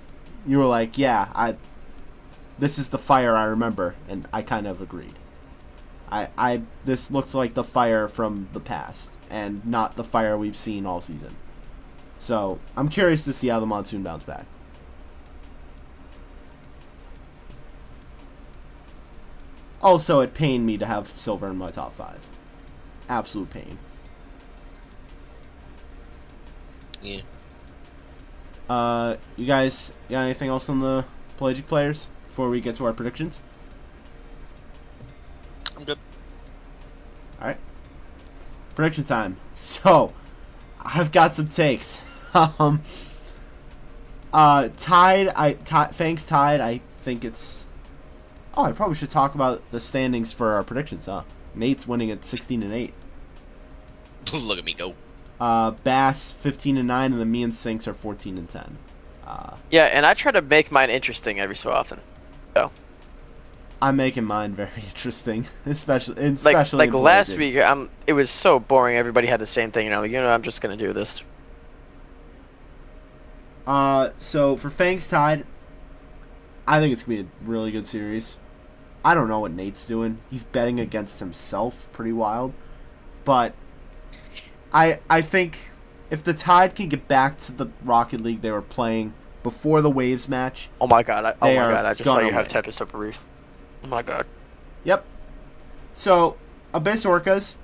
[SPEAKER 1] you were like, yeah, this is the Fire I remember. And I kind of agreed. This looks like the Fire from the past. And not the Fire we've seen all season. So, I'm curious to see how the Monsoon bounce back. Also, it pained me to have Silver in my top 5. Absolute pain.
[SPEAKER 2] Yeah.
[SPEAKER 1] You guys got anything else on the Pelagic players before we get to our predictions?
[SPEAKER 2] I'm good.
[SPEAKER 1] Alright. Prediction time. So, I've got some takes. Fangs tied. I think it's... Oh, I probably should talk about the standings for our predictions, huh? Nate's winning at 16-8.
[SPEAKER 2] Look at me go.
[SPEAKER 1] Bass 15-9, and then me and Sinks are 14-10.
[SPEAKER 3] Yeah, and I try to make mine interesting every so often. So
[SPEAKER 1] I'm making mine very interesting, especially
[SPEAKER 3] like
[SPEAKER 1] in
[SPEAKER 3] last
[SPEAKER 1] Pelagic.
[SPEAKER 3] week. It was so boring. Everybody had the same thing, I'm just gonna do this.
[SPEAKER 1] So for Fangs Tide, I think it's gonna be a really good series. I don't know what Nate's doing. He's betting against himself, pretty wild. But I think if the Tide can get back to the Rocket League they were playing before the Waves match.
[SPEAKER 3] Oh my god! I just saw you have
[SPEAKER 1] win.
[SPEAKER 3] Tempest over Reef. Oh my god.
[SPEAKER 1] Yep. So Abyss Orcas,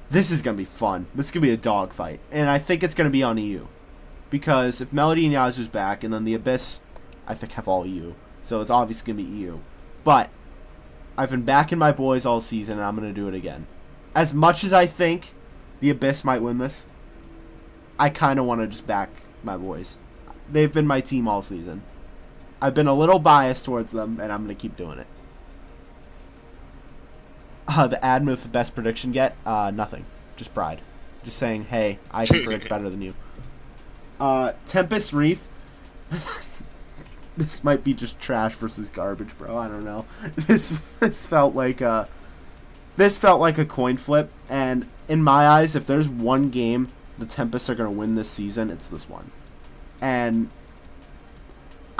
[SPEAKER 1] this is gonna be fun. This is gonna be a dogfight, and I think it's gonna be on EU, because if Melody and Yazoo's back, and then the Abyss, I think have all EU, so it's obviously gonna be EU. But I've been backing my boys all season, and I'm gonna do it again. As much as I think the Abyss might win this, I kind of want to just back my boys. They've been my team all season. I've been a little biased towards them, and I'm gonna keep doing it. The admin with the best prediction yet? Nothing. Just pride. Just saying, hey, I can predict better than you. Tempest Reef. This might be just trash versus garbage, bro. I don't know. This felt like a coin flip, and in my eyes, if there's one game the Tempests are gonna win this season, it's this one. And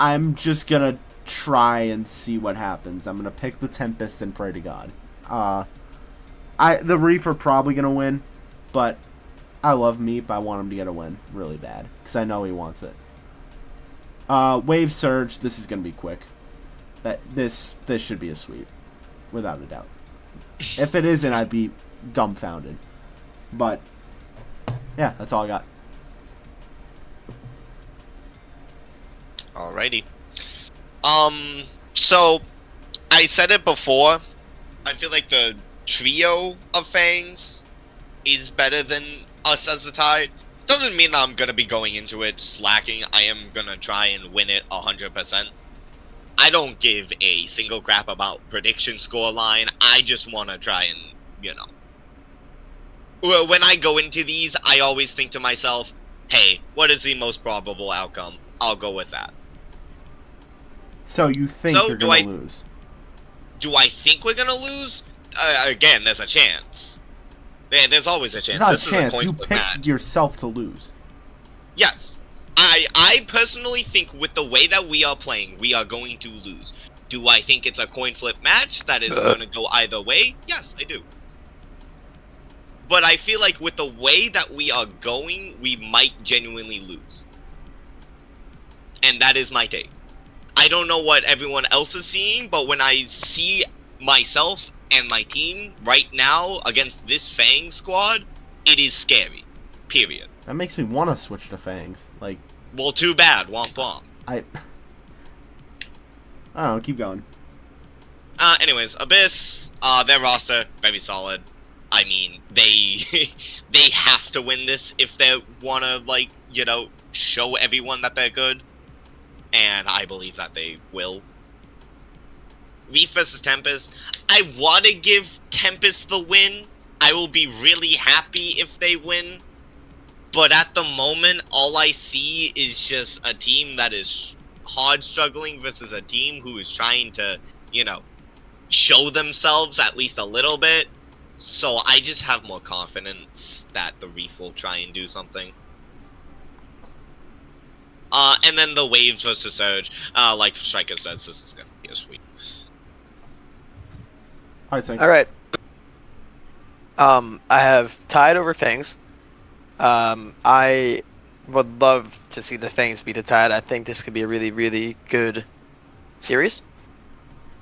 [SPEAKER 1] I'm just gonna try and see what happens. I'm gonna pick the Tempests and pray to God. The Reef are probably gonna win, but I love Meep. I want him to get a win really bad because I know he wants it. Wave Surge. This is gonna be quick. This should be a sweep, without a doubt. If it isn't, I'd be dumbfounded. But yeah, that's all I got.
[SPEAKER 2] Alrighty. So I said it before. I feel like the trio of Fangs is better than us as the Tide. Doesn't mean that I'm gonna be going into it slacking. I am gonna try and win it 100%. I don't give a single crap about prediction scoreline. I just want to try and, when I go into these, I always think to myself, hey, what is the most probable outcome? I'll go with that.
[SPEAKER 1] So you think you're going to lose?
[SPEAKER 2] Do I think we're going to lose? Again, there's a chance. There's always a chance.
[SPEAKER 1] There's not a chance. You picked yourself to lose.
[SPEAKER 2] Yes. I personally think with the way that we are playing, we are going to lose. Do I think it's a coin flip match that is going to go either way? Yes, I do. But I feel like with the way that we are going, we might genuinely lose. And that is my take. I don't know what everyone else is seeing, but when I see myself and my team right now against this Fang squad, it is scary. Period.
[SPEAKER 1] That makes me want to switch to Fangs.
[SPEAKER 2] Well, too bad. Womp womp.
[SPEAKER 1] I don't know. Keep going.
[SPEAKER 2] Anyways, Abyss, their roster, very solid. I mean, they have to win this if they want to, show everyone that they're good. And I believe that they will. Reef versus Tempest. I want to give Tempest the win. I will be really happy if they win. But at the moment, all I see is just a team that is hard struggling versus a team who is trying to, show themselves at least a little bit. So I just have more confidence that the Reef will try and do something. And then the Waves versus Surge. Like Striker says, this is going to be a sweep.
[SPEAKER 3] Alright. I have Tide over Fangs. I would love to see the Fangs beat the Tide. I think this could be a really, really good series.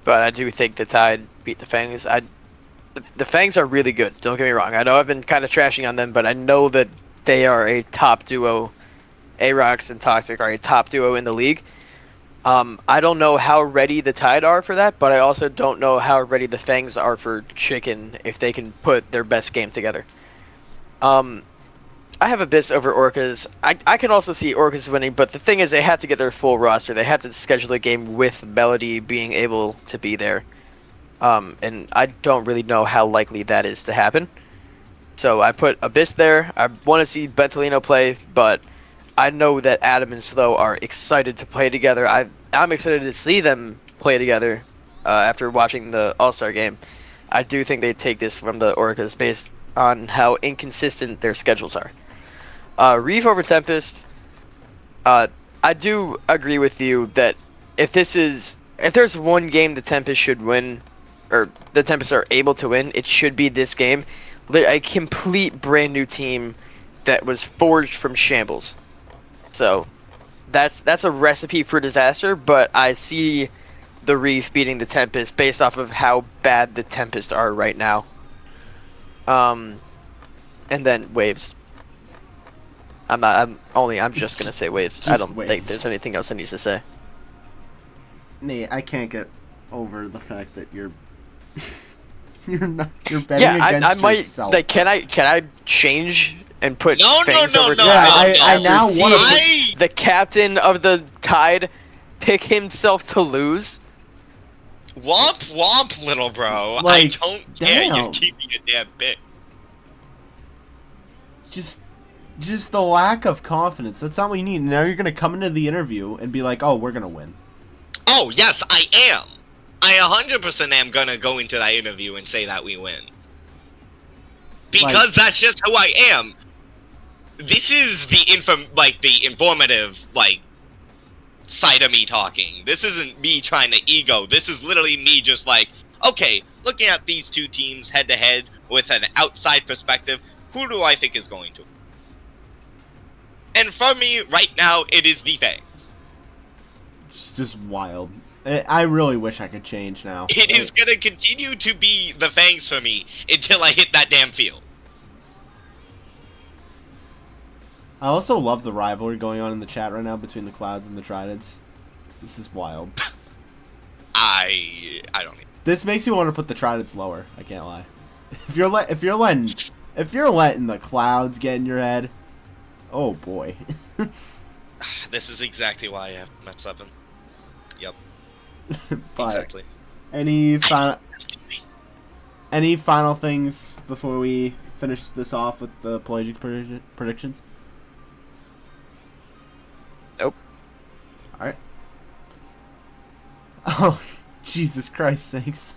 [SPEAKER 3] But I do think the Tide beat the Fangs. The Fangs are really good, don't get me wrong. I know I've been kind of trashing on them, but I know that they are a top duo. Aarox and Toxic are a top duo in the league. I don't know how ready the Tide are for that, but I also don't know how ready the Fangs are for Chicken if they can put their best game together. I have Abyss over Orcas. I can also see Orcas winning, but the thing is they have to get their full roster. They have to schedule a game with Melody being able to be there. And I don't really know how likely that is to happen. So I put Abyss there. I want to see Bentalino play, but I know that Adam and Slow are excited to play together. I'm excited to see them play together after watching the All-Star game. I do think they take this from the Orcas based on how inconsistent their schedules are. Reef over Tempest. I I do agree with you that if there's one game the Tempest should win, or the Tempest are able to win, it should be this game. A complete brand new team that was forged from shambles. So that's a recipe for disaster, but I see the Reef beating the Tempest based off of how bad the Tempest are right now. And then Waves. I'm just gonna say Waves.
[SPEAKER 1] Just
[SPEAKER 3] I don't
[SPEAKER 1] Waves.
[SPEAKER 3] think there's anything else I need to say.
[SPEAKER 1] Nate, I can't get over the fact that you're you're betting against
[SPEAKER 3] I might.
[SPEAKER 1] yourself.
[SPEAKER 3] Like, can I change and put
[SPEAKER 2] No,
[SPEAKER 3] Fangs
[SPEAKER 2] no,
[SPEAKER 3] over
[SPEAKER 2] no,
[SPEAKER 1] Yeah,
[SPEAKER 3] Tide
[SPEAKER 1] I
[SPEAKER 3] after
[SPEAKER 1] now
[SPEAKER 3] seeing
[SPEAKER 1] wanna
[SPEAKER 2] put-
[SPEAKER 3] the captain of the Tide pick himself to lose?
[SPEAKER 2] Womp womp, little bro. I
[SPEAKER 1] Like,
[SPEAKER 2] don't care.
[SPEAKER 1] damn.
[SPEAKER 2] You're keeping a damn bit.
[SPEAKER 1] just the lack of confidence. That's not what you need. Now you're gonna come into the interview and be like, "Oh, we're gonna win."
[SPEAKER 2] Oh, yes, I am. I 100% am gonna go into that interview and say that we win. Because that's just who I am. This is the informative, side of me talking. This isn't me trying to ego. This is literally me just okay, looking at these two teams head to head with an outside perspective, who do I think is going to? And for me, right now, it is the Fangs.
[SPEAKER 1] It's just wild. I really wish I could change now.
[SPEAKER 2] It is gonna continue to be the Fangs for me until I hit that damn field.
[SPEAKER 1] I also love the rivalry going on in the chat right now between the Clouds and the Tridents. This is wild.
[SPEAKER 2] I don't even.
[SPEAKER 1] This makes me want to put the Tridents lower. I can't lie. If you're letting the Clouds get in your head, oh boy.
[SPEAKER 2] This is exactly why I have them at 7. Yep,
[SPEAKER 1] But
[SPEAKER 2] exactly.
[SPEAKER 1] any final things before we finish this off with the pelagic predictions?
[SPEAKER 3] Nope.
[SPEAKER 1] All right. Oh, Jesus Christ sakes.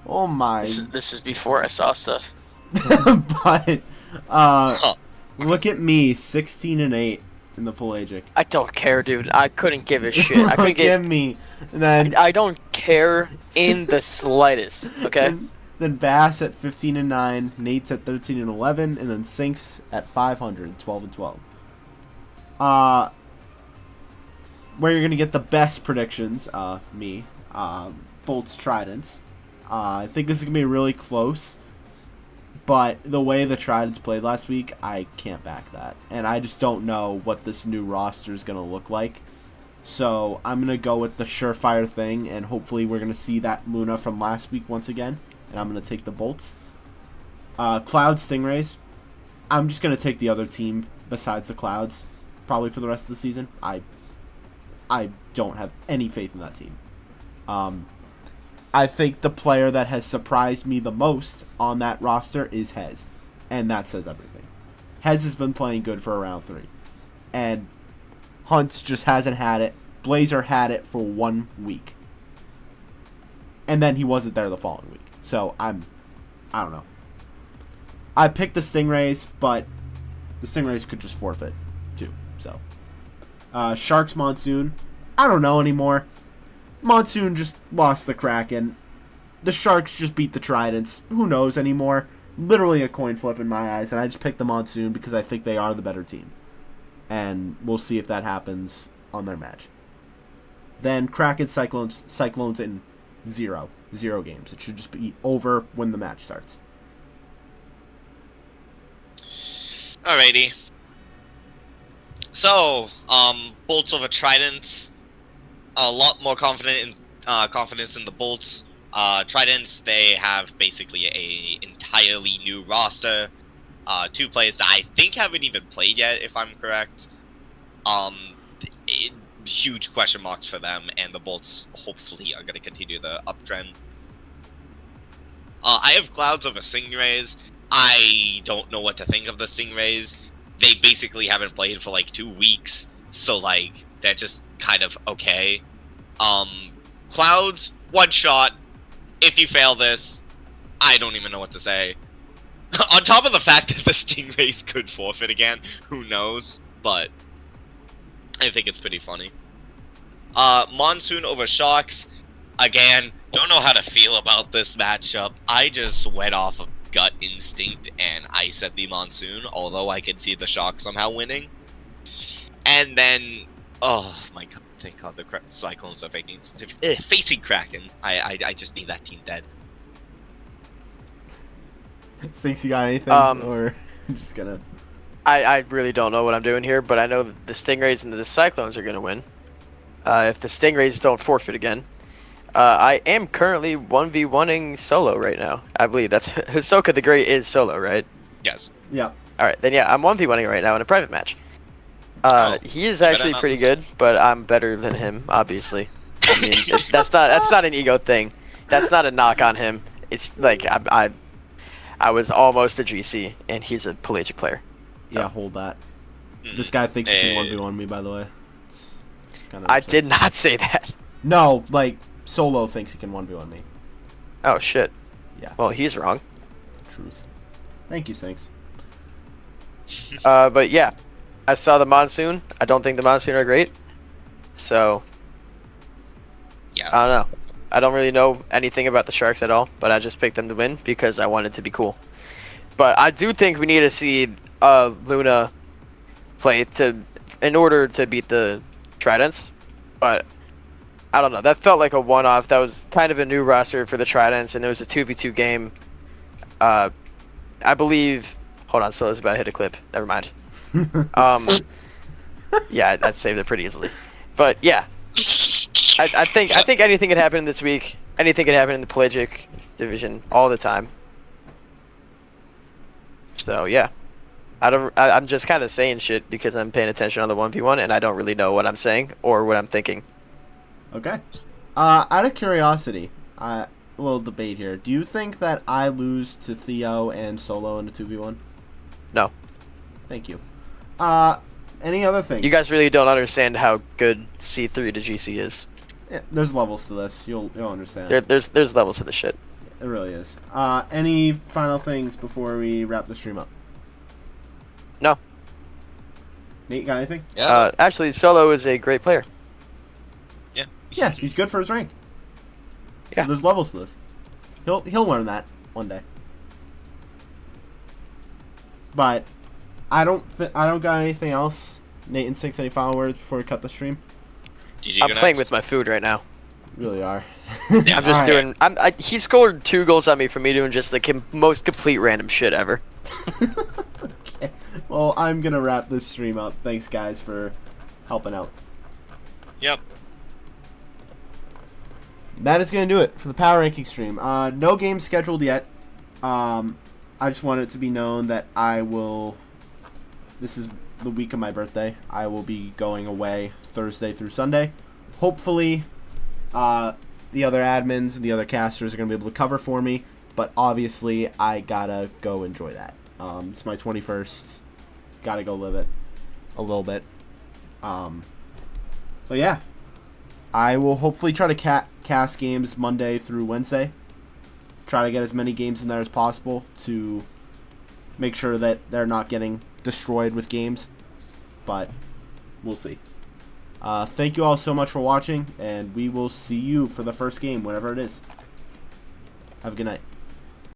[SPEAKER 1] Oh my.
[SPEAKER 3] This is before I saw stuff.
[SPEAKER 1] But
[SPEAKER 2] Huh.
[SPEAKER 1] look at me, 16-8 in the pelagic.
[SPEAKER 3] I don't care, dude. I couldn't give a shit. I couldn't
[SPEAKER 1] Look at
[SPEAKER 3] get.
[SPEAKER 1] me. And then
[SPEAKER 3] I don't care in the slightest. Okay.
[SPEAKER 1] then Bass at 15-9, Nate's at 13-11, and then Sinks at 500, 12-12. Where you're gonna get the best predictions, me, Bolts Tridents. I think this is gonna be really close, but the way the Tridents played last week, I can't back that, and I just don't know what this new roster is gonna look like. So I'm gonna go with the surefire thing, and hopefully we're gonna see that Luna from last week once again. And I'm gonna take the Bolts. Cloud Stingrays. I'm just gonna take the other team besides the Clouds, probably for the rest of the season. I don't have any faith in that team. I think the player that has surprised me the most on that roster is Hez, and that says everything. Hez has been playing good for around 3, and Hunt just hasn't had it. Blazer had it for 1 week, and then he wasn't there the following week. So I don't know. I picked the Stingrays, but the Stingrays could just forfeit too. So Sharks Monsoon, I don't know anymore. Monsoon just lost the Kraken. The Sharks just beat the Tridents. Who knows anymore? Literally a coin flip in my eyes, and I just picked the Monsoon because I think they are the better team. And we'll see if that happens on their match. Then Kraken Cyclones in 0 games. It should just be over when the match starts.
[SPEAKER 2] Alrighty. So, Bolts over Tridents. A lot more confidence in the Bolts. Tridents, they have basically a entirely new roster. 2 players that I think haven't even played yet, if I'm correct. Huge question marks for them, and the Bolts hopefully are going to continue the uptrend. I have Clouds over Stingrays. I don't know what to think of the Stingrays. They basically haven't played for 2 weeks, so they're just kind of okay. Clouds, 1 shot. If you fail this, I don't even know what to say. On top of the fact that the Stingrays could forfeit again, who knows? but I think it's pretty funny. Monsoon over Sharks. Again, don't know how to feel about this matchup. I just went off of gut instinct and I said the Monsoon, although I could see the Sharks somehow winning. And then, oh my god, thank god the Cyclones are facing Kraken. I just need that team dead.
[SPEAKER 1] Sinks, you got anything? Or I'm just gonna...
[SPEAKER 3] I really don't know what I'm doing here, but I know that the Stingrays and the Cyclones are going to win. If the Stingrays don't forfeit again. I am currently 1v1ing solo right now. I believe that's Hisoka the Great is solo, right?
[SPEAKER 2] Yes.
[SPEAKER 1] Yeah.
[SPEAKER 3] Alright, then yeah, I'm 1v1ing right now in a private match. He is actually pretty good, but I'm better than him, obviously. I mean, that's not an ego thing. That's not a knock on him. It's like I was almost a GC, and he's a Pelagic player.
[SPEAKER 1] Yeah, hold that. This guy thinks he can 1v1 me, by the way. It's kind of
[SPEAKER 3] I did not say that.
[SPEAKER 1] No, like, Solo thinks he can 1v1 me.
[SPEAKER 3] Oh, shit.
[SPEAKER 1] Yeah.
[SPEAKER 3] Well, he's wrong.
[SPEAKER 1] Truth. Thank you, Sinks.
[SPEAKER 3] But yeah, I saw the Monsoon. I don't think the Monsoon are great. So,
[SPEAKER 2] Yeah.
[SPEAKER 3] I don't know. I don't really know anything about the Sharks at all, but I just picked them to win because I wanted to be cool. But I do think we need to see Luna play in order to beat the Tridents. But I don't know. That felt like a one-off. That was kind of a new roster for the Tridents, and it was a 2v2 game. I believe... Hold on, Solo's about to hit a clip. Never mind. Yeah, I saved it pretty easily. But yeah, I think anything could happen this week. Anything could happen in the Pelagic division all the time. So yeah, I'm just kind of saying shit because I'm paying attention on the 1v1 and I don't really know what I'm saying or what I'm thinking.
[SPEAKER 1] Okay. Out of curiosity, a little debate here. Do you think that I lose to Theo and Solo in a 2v1?
[SPEAKER 3] No.
[SPEAKER 1] Thank you. Any other things?
[SPEAKER 3] You guys really don't understand how good C3 to GC is.
[SPEAKER 1] Yeah, there's levels to this. You'll understand.
[SPEAKER 3] There's levels to the shit.
[SPEAKER 1] It really is. Any final things before we wrap the stream up?
[SPEAKER 3] No.
[SPEAKER 1] Nate, got anything?
[SPEAKER 2] Yeah.
[SPEAKER 3] Actually, Solo is a great player.
[SPEAKER 2] Yeah.
[SPEAKER 1] Yeah, he's good for his rank.
[SPEAKER 3] Yeah.
[SPEAKER 1] There's levels to this. He'll learn that one day. But I don't got anything else. Nate and Six, any final words before we cut the stream?
[SPEAKER 2] GG,
[SPEAKER 3] I'm
[SPEAKER 2] go
[SPEAKER 3] playing
[SPEAKER 2] next.
[SPEAKER 3] with my food right now.
[SPEAKER 1] You really are.
[SPEAKER 2] Yeah,
[SPEAKER 3] I'm just
[SPEAKER 1] Alright.
[SPEAKER 3] doing. He scored 2 goals on me for me doing just the most complete random shit ever.
[SPEAKER 1] Okay. Well, I'm gonna wrap this stream up. Thanks, guys, for helping out.
[SPEAKER 2] Yep.
[SPEAKER 1] That is gonna do it for the power ranking stream. No games scheduled yet. I just want it to be known that I will. This is the week of my birthday. I will be going away Thursday through Sunday. Hopefully, the other admins and the other casters are gonna be able to cover for me. But obviously, I gotta go enjoy that. It's my 21st. Gotta go live it a little bit. But yeah, I will hopefully try to cast games Monday through Wednesday. Try to get as many games in there as possible to make sure that they're not getting destroyed with games. But we'll see. Thank you all so much for watching, and we will see you for the first game, whenever it is. Have a good night.